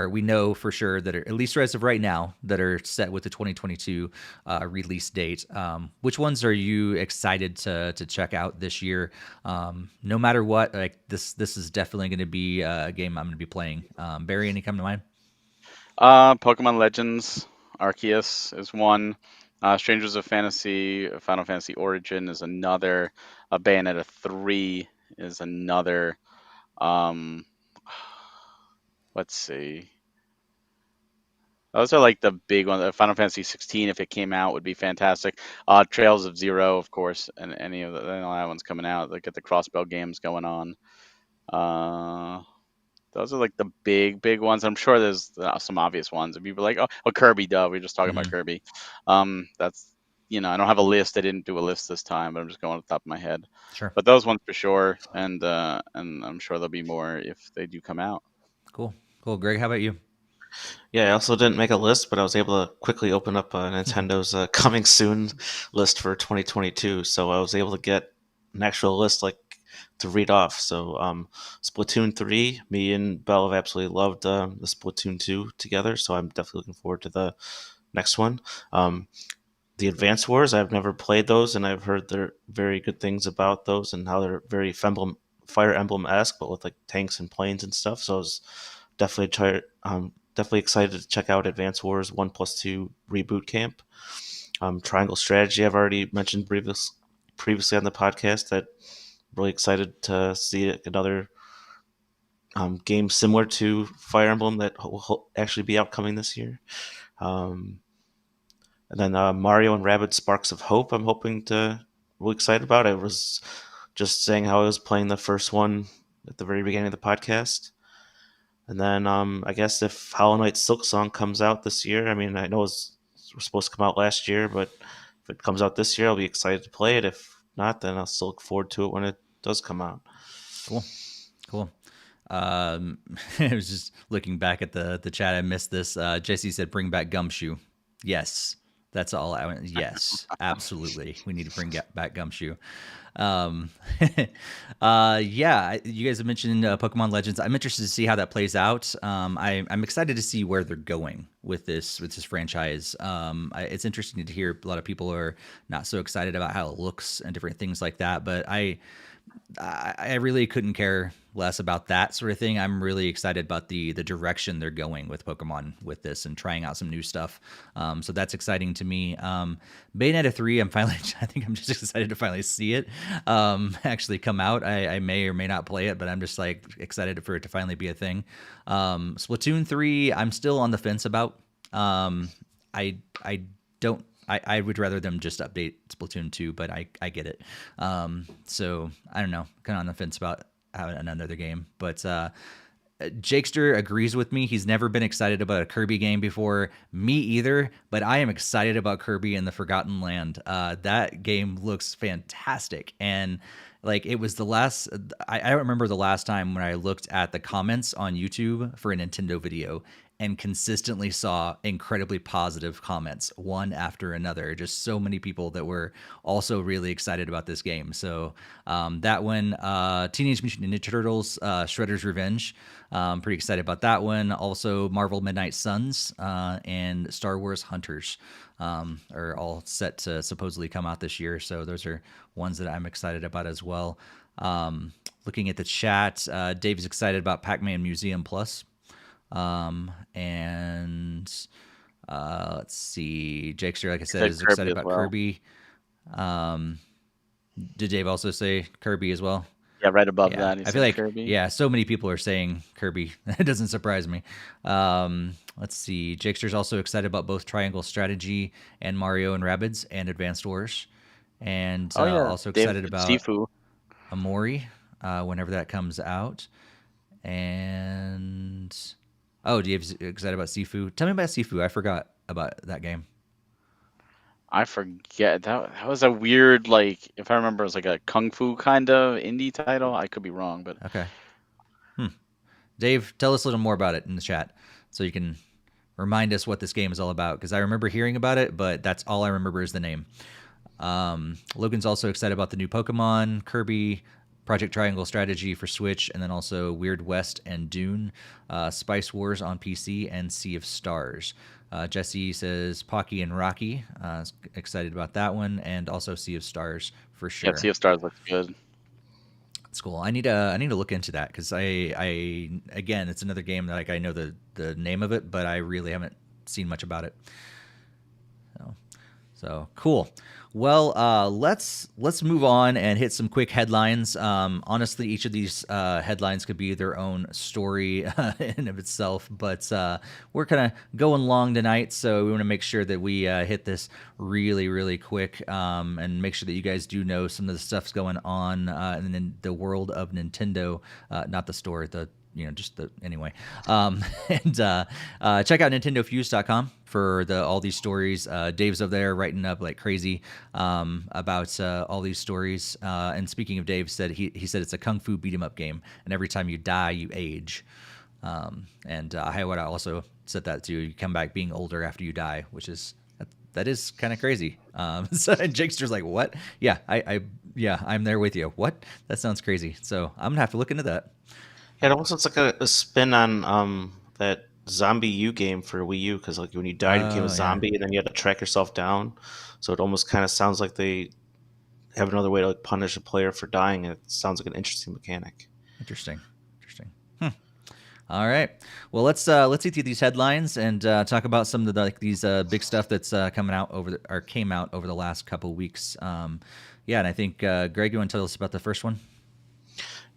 we know for sure that are, at least as of right now, that are set with the 2022 release date. Which ones are you excited to check out this year? No matter what, like this is definitely going to be a game I'm going to be playing. Barry, any come to mind? Pokemon Legends Arceus is one. Strangers of Fantasy, Final Fantasy Origin is another. Bayonetta 3 is another. Um, let's see. Those are like the big ones. Final Fantasy 16, if it came out, would be fantastic. Trails of Zero, of course, and any of the that one's coming out. Like get the Crossbow games going on. Uh, those are like the big ones. I'm sure there's some obvious ones. If you were like, oh, Kirby, duh, we were just talking about Mhm. Kirby. That's I don't have a list. I didn't do a list this time, but I'm just going off the top of my head. Sure. But those ones for sure, and I'm sure there'll be more if they do come out. Cool. Greg, how about you? Yeah, I also didn't make a list, but I was able to quickly open up Nintendo's coming soon list for 2022. So I was able to get an actual list like to read off. So Splatoon 3, me and Belle have absolutely loved the Splatoon 2 together. So I'm definitely looking forward to the next one. The Advance Wars, I've never played those, and I've heard they're very good things about those and how they're very Fire Emblem-esque, but with like tanks and planes and stuff. So I was definitely excited to check out Advance Wars 1+2 Reboot Camp. Triangle Strategy, I've already mentioned previously on the podcast. That really excited to see another game similar to Fire Emblem that will actually be outcoming this year. Um, and then Mario and Rabbids Sparks of Hope, I'm hoping to really excited about. I was just saying how I was playing the first one at the very beginning of the podcast. And then I guess if Hollow Knight Silk Song comes out this year, I mean, I know it was supposed to come out last year, but if it comes out this year, I'll be excited to play it. If not, then I'll still look forward to it when it does come out. Cool. I was just looking back at the chat. I missed this. Jesse said, "Bring back Gumshoe." Yes, that's all I went. Yes, absolutely. We need to bring back Gumshoe. Um, yeah, you guys have mentioned Pokemon Legends. I'm interested to see how that plays out. I'm excited to see where they're going with this franchise. It's interesting to hear a lot of people are not so excited about how it looks and different things like that. But I really couldn't care less about that sort of thing. I'm really excited about the direction they're going with Pokemon with this and trying out some new stuff. So that's exciting to me. Bayonetta 3, I think I'm just excited to finally see it actually come out. I may or may not play it, but I'm just like excited for it to finally be a thing. Splatoon 3, I'm still on the fence about. I don't. I would rather them just update Splatoon 2, but I get it. So I don't know, kind of on the fence about having another game. But Jakester agrees with me. He's never been excited about a Kirby game before. Me either, but I am excited about Kirby and the Forgotten Land. That game looks fantastic. And like it was the last, I don't remember the last time when I looked at the comments on YouTube for a Nintendo video and consistently saw incredibly positive comments, one after another. Just so many people that were also really excited about this game. So that one, Teenage Mutant Ninja Turtles, Shredder's Revenge. Pretty excited about that one. Also, Marvel Midnight Suns and Star Wars Hunters are all set to supposedly come out this year. So those are ones that I'm excited about as well. Looking at the chat, Dave's excited about Pac-Man Museum Plus. And let's see, Jakester, like I said, is excited about Kirby. Did Dave also say Kirby as well? Yeah, right above that. I feel like Kirby. so many people are saying Kirby. It doesn't surprise me. Let's see, Jakester's also excited about both Triangle Strategy and Mario and Rabbids and Advanced Wars, and also excited about Sifu. Amori whenever that comes out, and. Oh, Dave's excited about Sifu. Tell me about Sifu. I forgot about that game. I forget. That was a weird, like, if I remember, it was like a kung fu kind of indie title. I could be wrong, but okay. Dave, tell us a little more about it in the chat so you can remind us what this game is all about, because I remember hearing about it, but that's all I remember is the name. Logan's also excited about the new Pokemon, Kirby, Project Triangle Strategy for Switch, and then also Weird West and Dune, Spice Wars on PC, and Sea of Stars. Jesse says Pocky and Rocky. Excited about that one, and also Sea of Stars for sure. Yeah, Sea of Stars looks good. That's cool. I need to look into that because I again, it's another game that like I know the name of it, but I really haven't seen much about it. So cool. Well, let's move on and hit some quick headlines. Honestly, each of these headlines could be their own story in of itself, but we're kind of going long tonight, so we want to make sure that we hit this really, really quick, and make sure that you guys do know some of the stuff's going on in the world of Nintendo, not the store, just the anyway. And check out NintendoFuse.com for all these stories. Dave's over there writing up like crazy about all these stories. And speaking of Dave, he said it's a kung fu beat 'em up game, and every time you die, you age. And Hayawada also said that too. You come back being older after you die, which is that is kind of crazy. So and Jakester's like, what? Yeah, I'm there with you. What? That sounds crazy. So I'm gonna have to look into that. Yeah, it almost looks like a spin on that Zombie U game for Wii U, because like when you died, you became a Oh, yeah. zombie, and then you had to track yourself down. So it almost kind of sounds like they have another way to like punish a player for dying. It sounds like an interesting mechanic. Interesting. All right. Well, let's eat through these headlines and talk about some of these big stuff that's coming out came out over the last couple weeks. Yeah, and I think Greg, you want to tell us about the first one?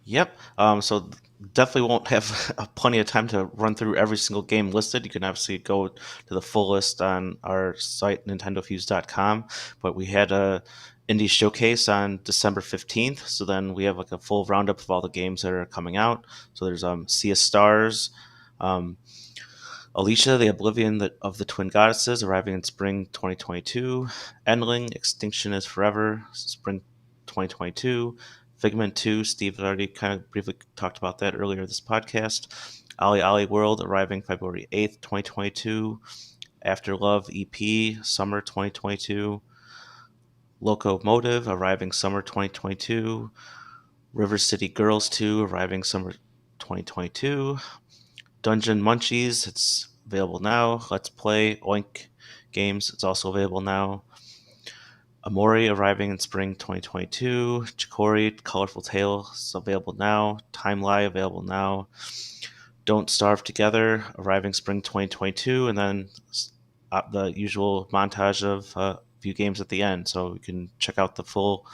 Yep. So definitely won't have plenty of time to run through every single game listed. You can obviously go to the full list on our site, NintendoFuse.com. But we had a indie showcase on December 15th. So then we have like a full roundup of all the games that are coming out. So there's Sea of Stars, Alicia, the Oblivion of the Twin Goddesses, arriving in spring 2022. Endling, Extinction is Forever, spring 2022. Figment 2, Steve already kind of briefly talked about that earlier this podcast. Ali Ali World, arriving February 8th, 2022. After Love EP, summer 2022. Locomotive, arriving summer 2022. River City Girls 2, arriving summer 2022. Dungeon Munchies, it's available now. Let's Play Oink Games, it's also available now. Amori, arriving in spring 2022. Chikori, Colorful Tale, is available now. Timeline, available now. Don't Starve Together, arriving spring 2022. And then the usual montage of a few games at the end. So you can check out the full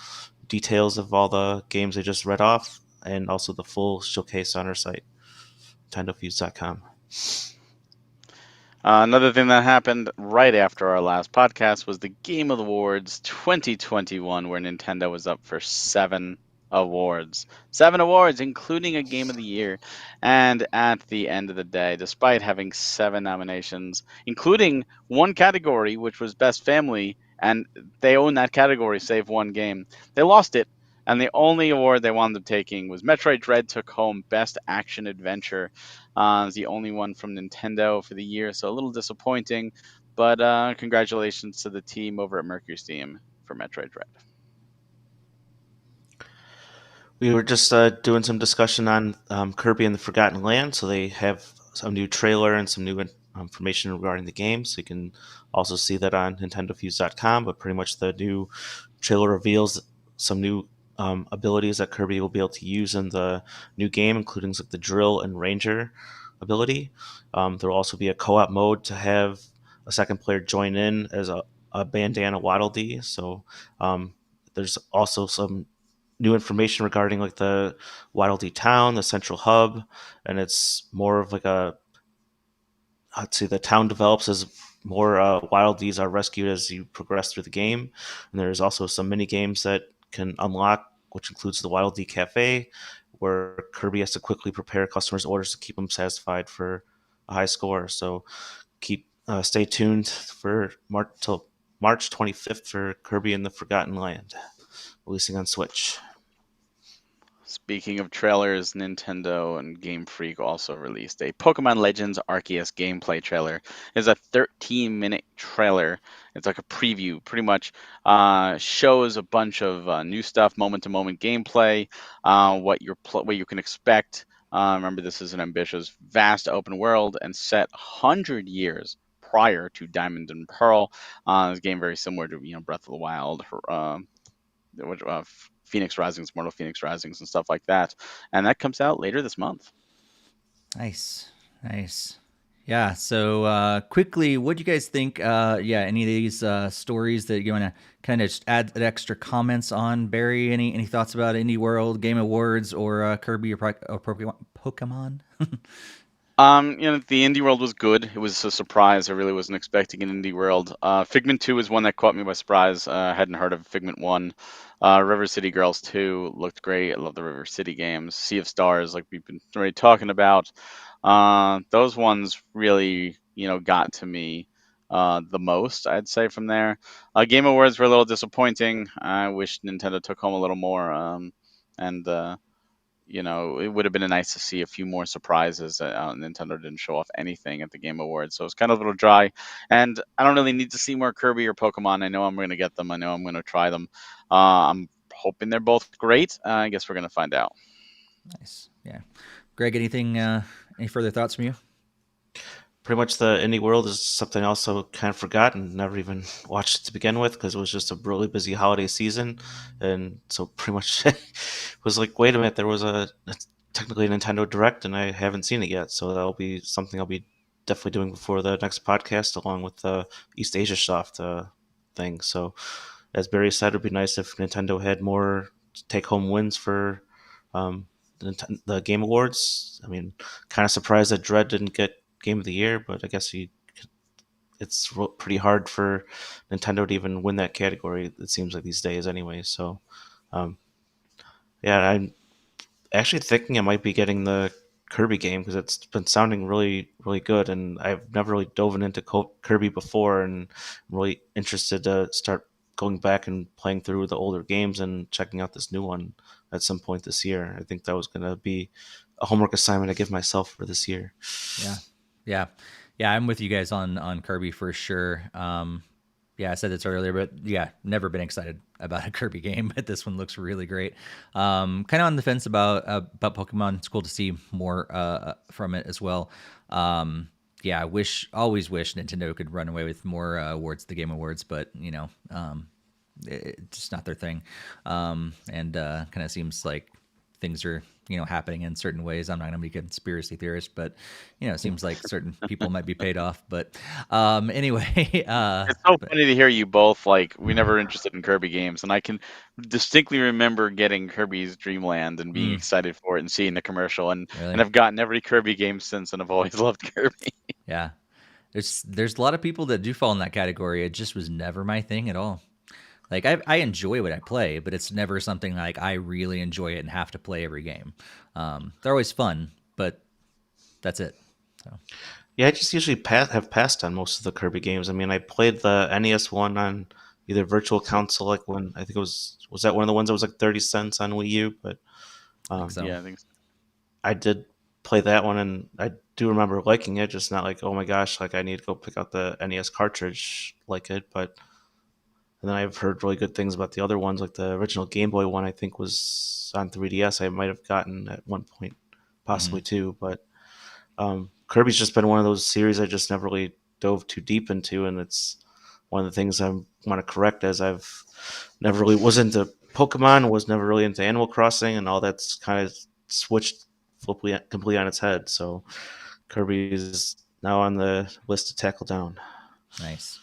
details of all the games I just read off, and also the full showcase on our site, NintendoFuse.com. Another thing that happened right after our last podcast was the Game Awards 2021, where Nintendo was up for 7 awards. 7 awards, including a Game of the Year. And at the end of the day, despite having 7 nominations, including one category, which was Best Family, and they own that category, save one game, they lost it. And the only award they wound up taking was Metroid Dread took home Best Action Adventure. The only one from Nintendo for the year, so a little disappointing. But congratulations to the team over at Mercury Steam for Metroid Dread. We were just doing some discussion on Kirby and the Forgotten Land, so they have a new trailer and some new information regarding the game, so you can also see that on NintendoFuse.com. But pretty much the new trailer reveals some new abilities that Kirby will be able to use in the new game, including like the Drill and Ranger ability. There will also be a co-op mode to have a second player join in as a Bandana Waddle Dee. So there's also some new information regarding like the Waddle Dee town, the central hub, and it's more of like let's see, the town develops as more Waddle Dees are rescued as you progress through the game. And there's also some mini games that can unlock, which includes the Waddle Dee Cafe, where Kirby has to quickly prepare customers' orders to keep them satisfied for a high score. So stay tuned for till March 25th for Kirby and the Forgotten Land, releasing on Switch. Speaking of trailers, Nintendo and Game Freak also released a Pokemon Legends Arceus gameplay trailer. It's a 13-minute trailer. It's like a preview, pretty much shows a bunch of new stuff, moment-to-moment gameplay, what you can expect. Remember, this is an ambitious, vast open world and set 100 years prior to Diamond and Pearl. This game very similar to Breath of the Wild, Phoenix Risings, Mortal Phoenix Risings, and stuff like that. And that comes out later this month. Nice. Yeah. So quickly, what do you guys think? Any of these stories that you want to kind of add extra comments on? Barry, any thoughts about Indie World, Game Awards, or Kirby or Pokemon? The Indie World was good. It was a surprise. I really wasn't expecting an Indie World. Figment 2 is one that caught me by surprise. I hadn't heard of Figment 1. River City Girls 2 looked great. I love the River City games. Sea of Stars, like we've been already talking about. Those ones really, got to me the most, I'd say, from there. Game Awards were a little disappointing. I wish Nintendo took home a little more. And it would have been nice to see a few more surprises. Nintendo didn't show off anything at the Game Awards, so it's kind of a little dry. And I don't really need to see more Kirby or Pokemon. I know I'm going to get them. I know I'm going to try them. I'm hoping they're both great. I guess we're going to find out. Nice. Yeah. Greg, any further thoughts from you? Pretty much the indie world is something I also kind of forgotten, never even watched it to begin with because it was just a really busy holiday season. And so pretty much was like, wait a minute, there was technically a Nintendo Direct and I haven't seen it yet. So that'll be something I'll be definitely doing before the next podcast along with the Eastasiasoft thing. So as Barry said, it would be nice if Nintendo had more take-home wins for the Game Awards. I mean, kind of surprised that Dread didn't get Game of the Year, but I guess it's pretty hard for Nintendo to even win that category. It seems like these days, anyway. So, um, yeah, I'm actually thinking I might be getting the Kirby game because it's been sounding really, really good, and I've never really dove into Kirby before, and I'm really interested to start going back and playing through the older games and checking out this new one at some point this year. I think that was going to be a homework assignment I give myself for this year. Yeah. I'm with you guys on Kirby for sure. I said this earlier, but yeah, never been excited about a Kirby game, but this one looks really great. Kind of on the fence about Pokemon. It's cool to see more from it as well. I always wish Nintendo could run away with more awards, the Game Awards, but it's just not their thing. And kind of seems like things are happening in certain ways. I'm not going to be a conspiracy theorist, but it seems like certain people might be paid off. But anyway, It's so funny to hear you both we never interested in Kirby games, and I can distinctly remember getting Kirby's Dream Land and being excited for it and seeing the commercial, and really? and I've gotten every Kirby game since, and I've always loved Kirby. Yeah, there's a lot of people that do fall in that category. It just was never my thing at all. Like I enjoy what I play, but it's never something like I really enjoy it and have to play every game. They're always fun, but that's it. So. Yeah, I just usually have passed on most of the Kirby games. I mean, I played the NES one on either Virtual Console, like when I think it was that one of the ones that was like 30 cents on Wii U, but So. Yeah, I think so. I did play that one, and I do remember liking it. Just not like, oh my gosh, like I need to go pick out the NES cartridge like it. But and then I've heard really good things about the other ones, like the original Game Boy one. I think was on 3DS. I might have gotten at one point, possibly two. But Kirby's just been one of those series I just never really dove too deep into, and it's one of the things I want to correct as I've never really was into Pokemon, was never really into Animal Crossing, and all that's kind of switched completely on its head. So Kirby is now on the list to tackle down. Nice.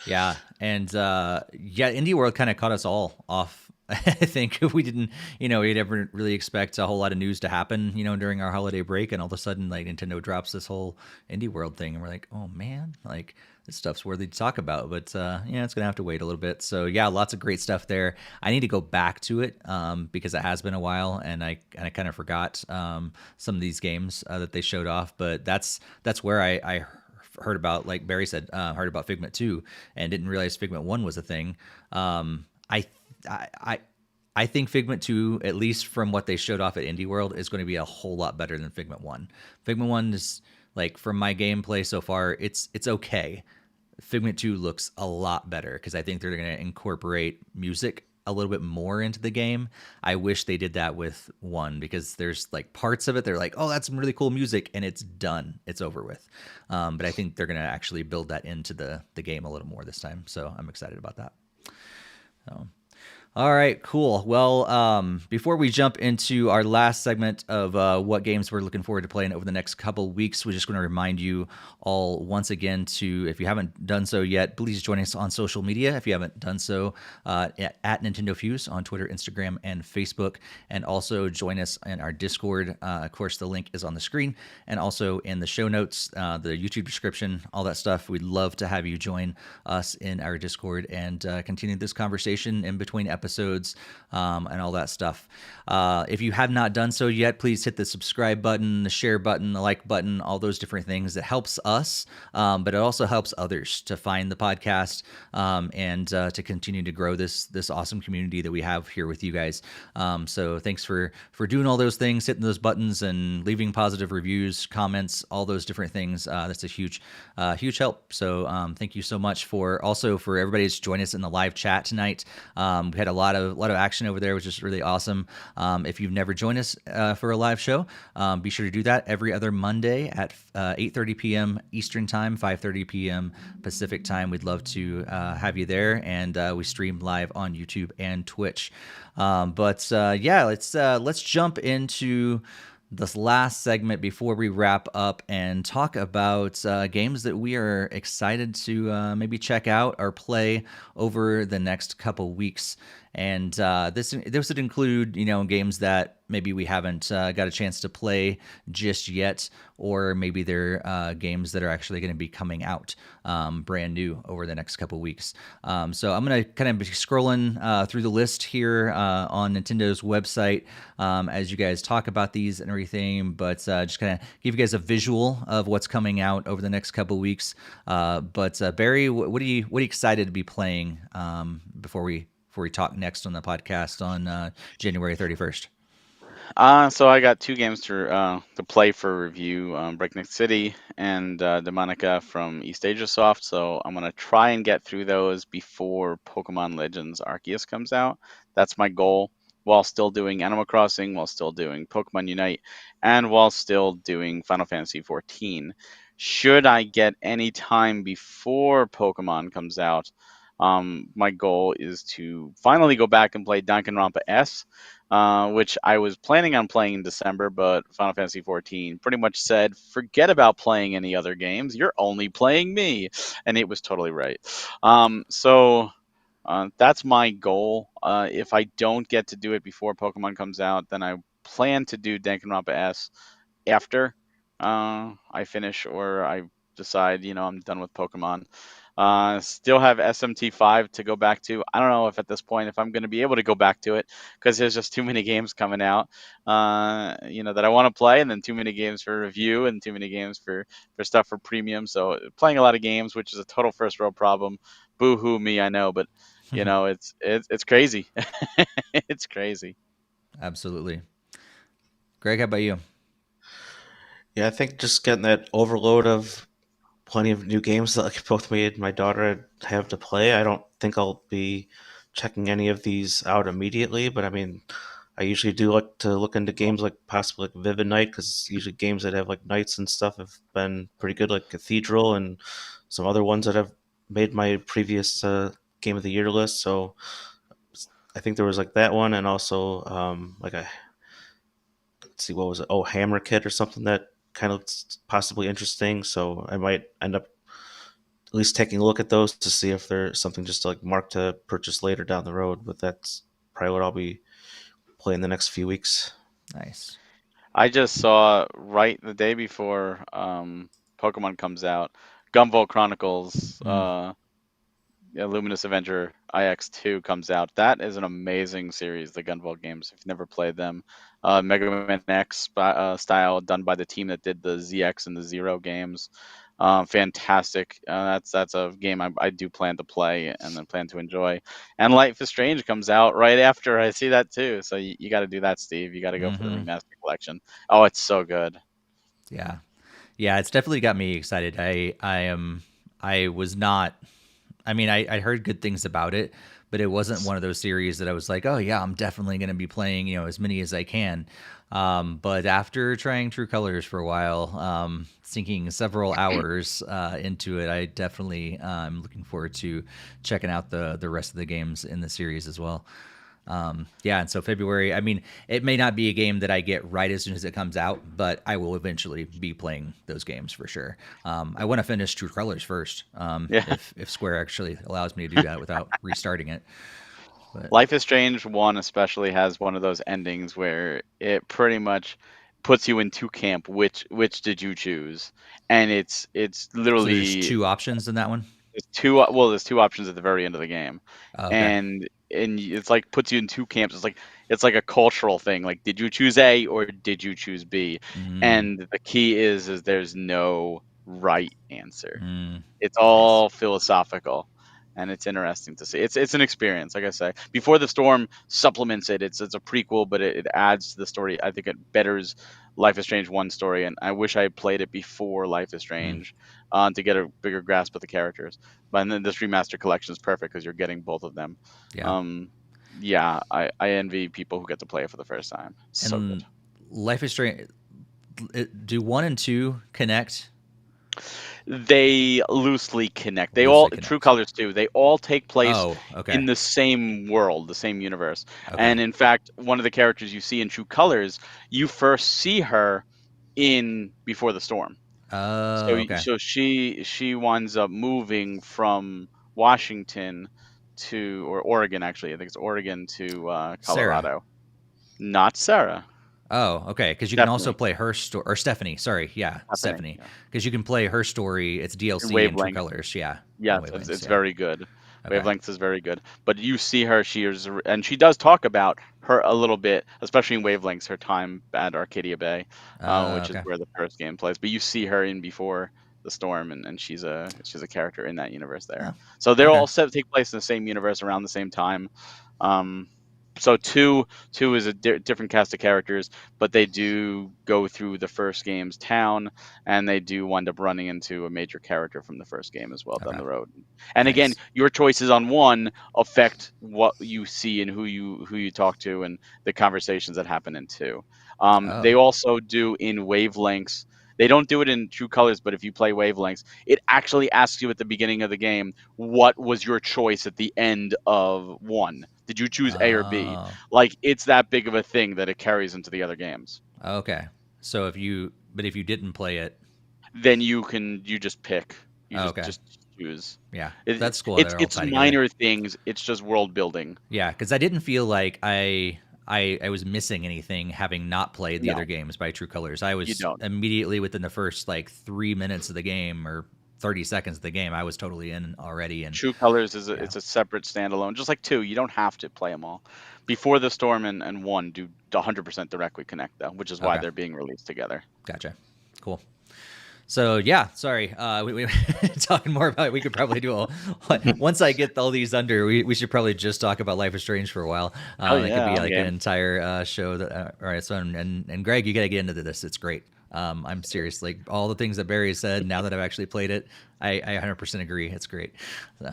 Yeah, and Indie World kind of caught us all off. I think we didn't, we'd ever really expect a whole lot of news to happen, during our holiday break, and all of a sudden, like Nintendo drops this whole Indie World thing, and we're like, oh man, like this stuff's worthy to talk about. But it's gonna have to wait a little bit. So yeah, lots of great stuff there. I need to go back to it because it has been a while, and I kind of forgot some of these games that they showed off. But that's where I heard about, like Barry said, heard about Figment 2 and didn't realize Figment 1 was a thing. I think Figment 2, at least from what they showed off at Indie World, is going to be a whole lot better than Figment 1. Figment 1 is, like, from my gameplay so far, it's okay. Figment 2 looks a lot better because I think they're going to incorporate music a little bit more into the game. I wish they did that with 1 because there's like parts of it they're like, oh, that's some really cool music, and it's done, it's over with. But I think they're going to actually build that into the game a little more this time, so I'm excited about that. So All right, cool. Well, before we jump into our last segment of what games we're looking forward to playing over the next couple weeks, we're just going to remind you all once again to, if you haven't done so yet, please join us on social media. If you haven't done so, at NintendoFuse on Twitter, Instagram, and Facebook, and also join us in our Discord. Of course, the link is on the screen and also in the show notes, the YouTube description, all that stuff. We'd love to have you join us in our Discord and continue this conversation in between episodes and all that stuff. If you have not done so yet, please hit the subscribe button, the share button, the like button, all those different things. That helps us, but it also helps others to find the podcast and to continue to grow this awesome community that we have here with you guys. So thanks for doing all those things, hitting those buttons and leaving positive reviews, comments, all those different things. That's a huge help. So thank you so much for everybody that's joined us in the live chat tonight. We had a lot of action over there, which is really awesome. If you've never joined us for a live show, be sure to do that every other Monday at 8:30 p.m. Eastern Time, 5:30 p.m. Pacific Time. We'd love to have you there, and we stream live on YouTube and Twitch. But let's jump into this last segment before we wrap up and talk about games that we are excited to maybe check out or play over the next couple weeks. And this would include, games that maybe we haven't got a chance to play just yet, or maybe they're games that are actually going to be coming out brand new over the next couple weeks. So I'm going to kind of be scrolling through the list here on Nintendo's website as you guys talk about these and everything, but just kind of give you guys a visual of what's coming out over the next couple weeks. But Barry, what are you excited to be playing before we talk next on the podcast on January 31st? So I got two games to play for review: Breakneck City and Demonica from Eastasiasoft. So I'm gonna try and get through those before Pokemon Legends Arceus comes out. That's my goal, while still doing Animal Crossing, while still doing Pokemon Unite, and while still doing Final Fantasy XIV. Should I get any time before Pokemon comes out, my goal is to finally go back and play Danganronpa S, which I was planning on playing in December, but Final Fantasy XIV pretty much said, forget about playing any other games. You're only playing me. And it was totally right. So that's my goal. If I don't get to do it before Pokemon comes out, then I plan to do Danganronpa S after I finish, or I decide, I'm done with Pokemon. Still have SMT5 to go back to. I don't know if at this point if I'm going to be able to go back to it, because there's just too many games coming out, that I want to play, and then too many games for review and too many games for stuff for premium. So playing a lot of games, which is a total first world problem. Boo hoo me, I know, but it's crazy. It's crazy. Absolutely. Greg, how about you? Yeah, I think just getting that overload of plenty of new games that like both me and my daughter have to play. I don't think I'll be checking any of these out immediately, but I mean, I usually do like to look into games like possibly like Vivid Night, because usually games that have like nights and stuff have been pretty good, like Cathedral and some other ones that have made my previous Game of the Year list. So I think there was like that one, and also let's see, what was it? Oh, Hammer Kit or something that kind of looks possibly interesting. So I might end up at least taking a look at those to see if there's something just like marked to purchase later down the road. But that's probably what I'll be playing the next few weeks. Nice. I just saw right the day before Pokemon comes out, Gumball Chronicles Luminous Avenger IX2 comes out. That is an amazing series, the Gunvolt games. If you've never played them, Mega Man X style, done by the team that did the ZX and the Zero games. Fantastic. That's a game I do plan to play and then plan to enjoy. And Life is Strange comes out right after. I see that too. So you got to do that, Steve. You got to go for the remaster collection. Oh, it's so good. Yeah, it's definitely got me excited. I was not. I mean, I heard good things about it, but it wasn't one of those series that I was like, oh yeah, I'm definitely going to be playing, as many as I can. But after trying True Colors for a while, sinking several hours into it, I definitely am looking forward to checking out the rest of the games in the series as well. Yeah, and so February, I mean, it may not be a game that I get right as soon as it comes out, but I will eventually be playing those games for sure. I want to finish True Colors first, Yeah. if Square actually allows me to do that without restarting it. But Life is Strange 1 especially has one of those endings where it pretty much puts you in two camp. Which did you choose? And it's so there's literally two options in that one. there's two options at the very end of the game. Oh, okay. And it's like puts you in two camps. It's like a cultural thing. Like, did you choose A or did you choose B? Mm, And the key is there's no right answer. It's nice. all philosophical, and it's interesting to see. It's an experience, like I say. Before the Storm supplements it. It's a prequel, but it adds to the story. I think it betters Life is Strange 1 story, and I wish I had played it before Life is Mm, Strange to get a bigger grasp of the characters. But then this remaster collection is perfect because you're getting both of them. yeah. Um, yeah, I envy people who get to play it for the first time. So good. And Life is Strange. Do 1 and 2 connect? They loosely connect. They all Loosely True connect. Colors too. They all take place Oh, okay. in the same world, the same universe. Okay. And in fact, one of the characters you see in True Colors, you first see her in Before the Storm. Oh, okay. So she winds up moving from Washington or Oregon, actually. I think it's Oregon to Sarah. Colorado. Not Sarah. Oh, okay. Because you can also Stephanie. play her story, or Stephanie. Sorry, yeah, Stephanie. Yeah. Because you can play her story. It's In DLC in True Wavelength. Colors. Yeah. Yes, Wavelengths, it's yeah. very good. Okay. Wavelengths is very good. But you see her, and she does talk about her a little bit, especially in Wavelengths, her time at Arcadia Bay, which is Okay. where the first game plays. But you see her in Before the Storm, and she's a character in that universe there. Oh, So they're okay. all set to take place in the same universe around the same time. So two is a different cast of characters, but they do go through the first game's town, and they do wind up running into a major character from the first game as well down Okay. the road. And again, Nice. your choices on one affect what you see and who you talk to and the conversations that happen in two. They Oh. also do in Wavelengths. They don't do it in True Colors, but if you play Wavelengths, it actually asks you at the beginning of the game, what was your choice at the end of one? Did you choose A or B? Oh. Like, it's that big of a thing that it carries into the other games. Okay. So if you didn't play it, Then you just pick. You okay. just choose. Yeah, It- that's cool. It's They're all tied together. minor things. It's just world building. Yeah, because I didn't feel like I was missing anything having not played the No. other games by True Colors. I You was don't. immediately within the first like 3 minutes of the game or 30 seconds of the game, I was totally in already. And True Colors it's a separate standalone, just like 2. You don't have to play them all. Before the Storm and 1 do 100% directly connect though, which is why Okay. they're being released together. Gotcha. Cool. So yeah, sorry. We talking more about. We could probably do once I get all these under. We should probably just talk about Life is Strange for a while. It could be like an entire show. That all right. So and Greg, you gotta get into this. It's great. I'm serious. Like all the things that Barry said. Now that I've actually played it, I 100% agree. It's great. So.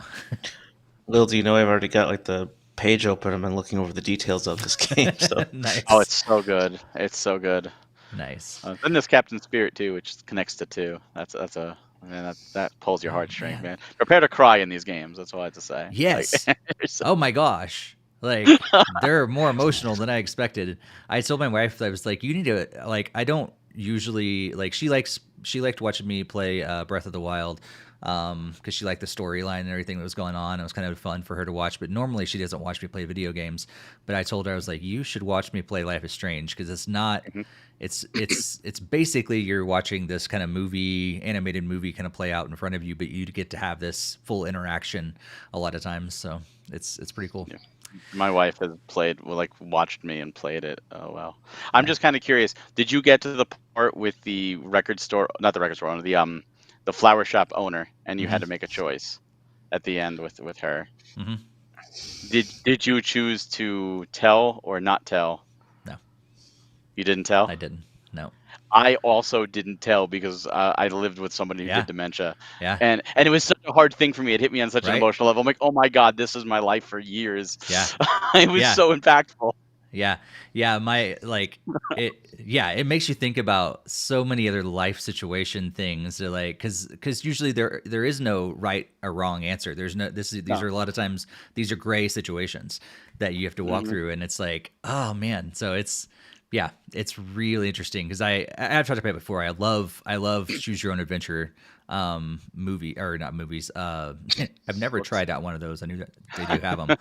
Little do you know, I've already got like the page open. I've been looking over the details of this game. So Nice. Oh, it's so good. It's so good. Nice. Then there's Captain Spirit too, which connects to 2. That's a man, that pulls your heartstrings, man. Prepare to cry in these games. That's all I have to say. Yes. Like, Oh my gosh. Like they're more emotional than I expected. I told my wife, I was like, you need to like, I don't usually like, she liked watching me play Breath of the Wild because she liked the storyline and everything that was going on. It was kind of fun for her to watch, but normally she doesn't watch me play video games. But I told her, I was like, you should watch me play Life is Strange because it's not, it's basically you're watching this kind of animated movie kind of play out in front of you, but you get to have this full interaction a lot of times. So it's pretty cool. Yeah. My wife has watched me and played it. Oh wow! I'm just kind of curious. Did you get to the part with the record store, not the record store owner, the flower shop owner, and you had to make a choice at the end with her? Mm-hmm. Did you choose to tell or not tell? No. You didn't tell? I didn't. No. I also didn't tell because I lived with somebody who did dementia. Yeah. And it was such a hard thing for me. It hit me on such an Right. emotional level. I'm like, oh my God, this is my life for years. Yeah. It was so impactful. Yeah. It makes you think about so many other life situation things. Like, because usually there is no right or wrong answer. There's no these No. are a lot of times these are gray situations that you have to walk Mhm. through, and it's like, oh man. So it's really interesting because I've tried to play it before. I love choose your own adventure movie or not movies. I've never Books. tried out one of those. I knew that they do have them.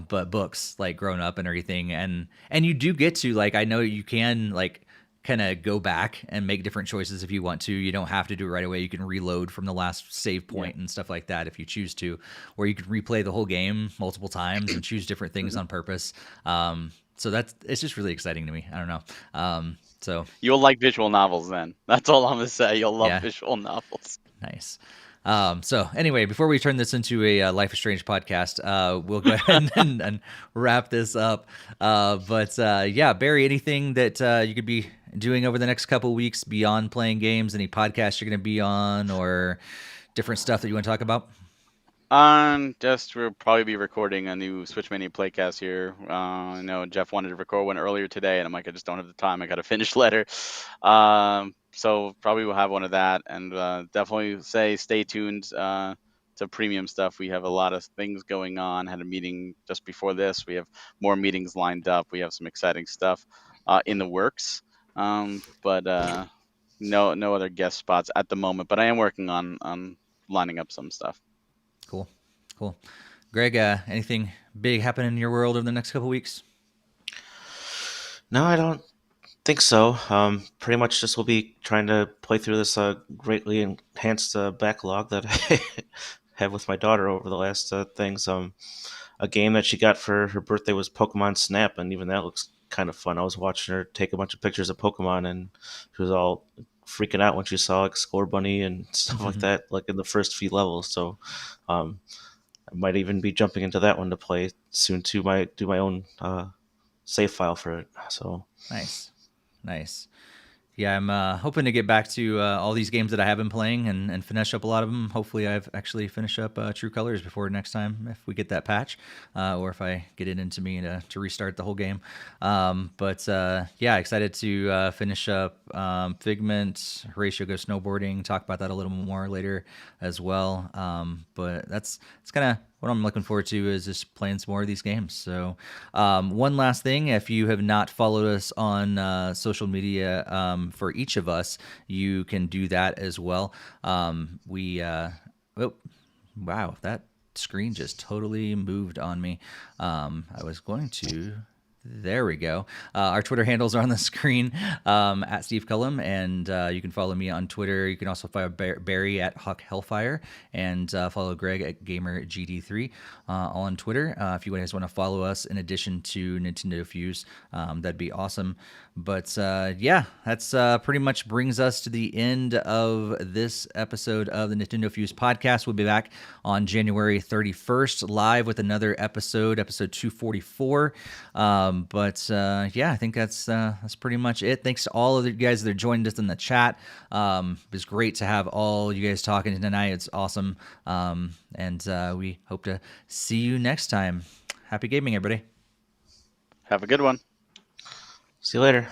But books, like growing up and everything, and you do get to, like, I know you can, like, kind of go back and make different choices if you want to. You don't have to do it right away. You can reload from the last save Yeah. point and stuff like that if you choose to, or you can replay the whole game multiple times and choose different things Mhm. on purpose. So it's just really exciting to me. I don't know. So You'll like visual novels then. That's all I'm gonna say. You'll love yeah, visual novels. nice. So anyway, before we turn this into a Life is Strange podcast, we'll go ahead and wrap this up. Yeah, Barry, anything that you could be doing over the next couple weeks beyond playing games? Any podcasts you're going to be on, or different stuff that you want to talk about? Just we'll probably be recording a new Switch Mania playcast here. I know Jeff wanted to record one earlier today, and I'm like, I just don't have the time. I got to finish letter. So probably we'll have one of that, and definitely say stay tuned to premium stuff. We have a lot of things going on. Had a meeting just before this. We have more meetings lined up. We have some exciting stuff in the works. But no other guest spots at the moment. But I am working on lining up some stuff. Cool. Greg, anything big happen in your world over the next couple weeks? No, I don't think so. Pretty much just will be trying to play through this greatly enhanced backlog that I have with my daughter over the last things. A game that she got for her birthday was Pokemon Snap, and even that looks kind of fun. I was watching her take a bunch of pictures of Pokemon, and she was all freaking out when she saw like Score Bunny and stuff like that, like in the first few levels. So um, I might even be jumping into that one to play soon too. Might do my own save file for it. So Nice. Yeah, I'm hoping to get back to all these games that I have been playing and finish up a lot of them. Hopefully, I've actually finished up True Colors before next time, if we get that patch, or if I get it into me to restart the whole game. Yeah, excited to finish up Figment, Horatio Go Snowboarding, talk about that a little more later as well. But that's kind of what I'm looking forward to, is just playing some more of these games. So one last thing, if you have not followed us on social media for each of us, you can do that as well. Wow, that screen just totally moved on me. I was going to... There we go. Our Twitter handles are on the screen, at Steve Cullum, and you can follow me on Twitter. You can also follow Barry at Huck Hellfire, and follow Greg at GamerGD3 all on Twitter. If you guys want to follow us in addition to NintendoFuse, that'd be awesome. But yeah, that's pretty much brings us to the end of this episode of the NintendoFuse podcast. We'll be back on January 31st live with another episode 244. Yeah, I think that's pretty much it. Thanks to all of you guys that joined us in the chat. It was great to have all you guys talking tonight. It's awesome. We hope to see you next time. Happy gaming, everybody. Have a good one. see you later.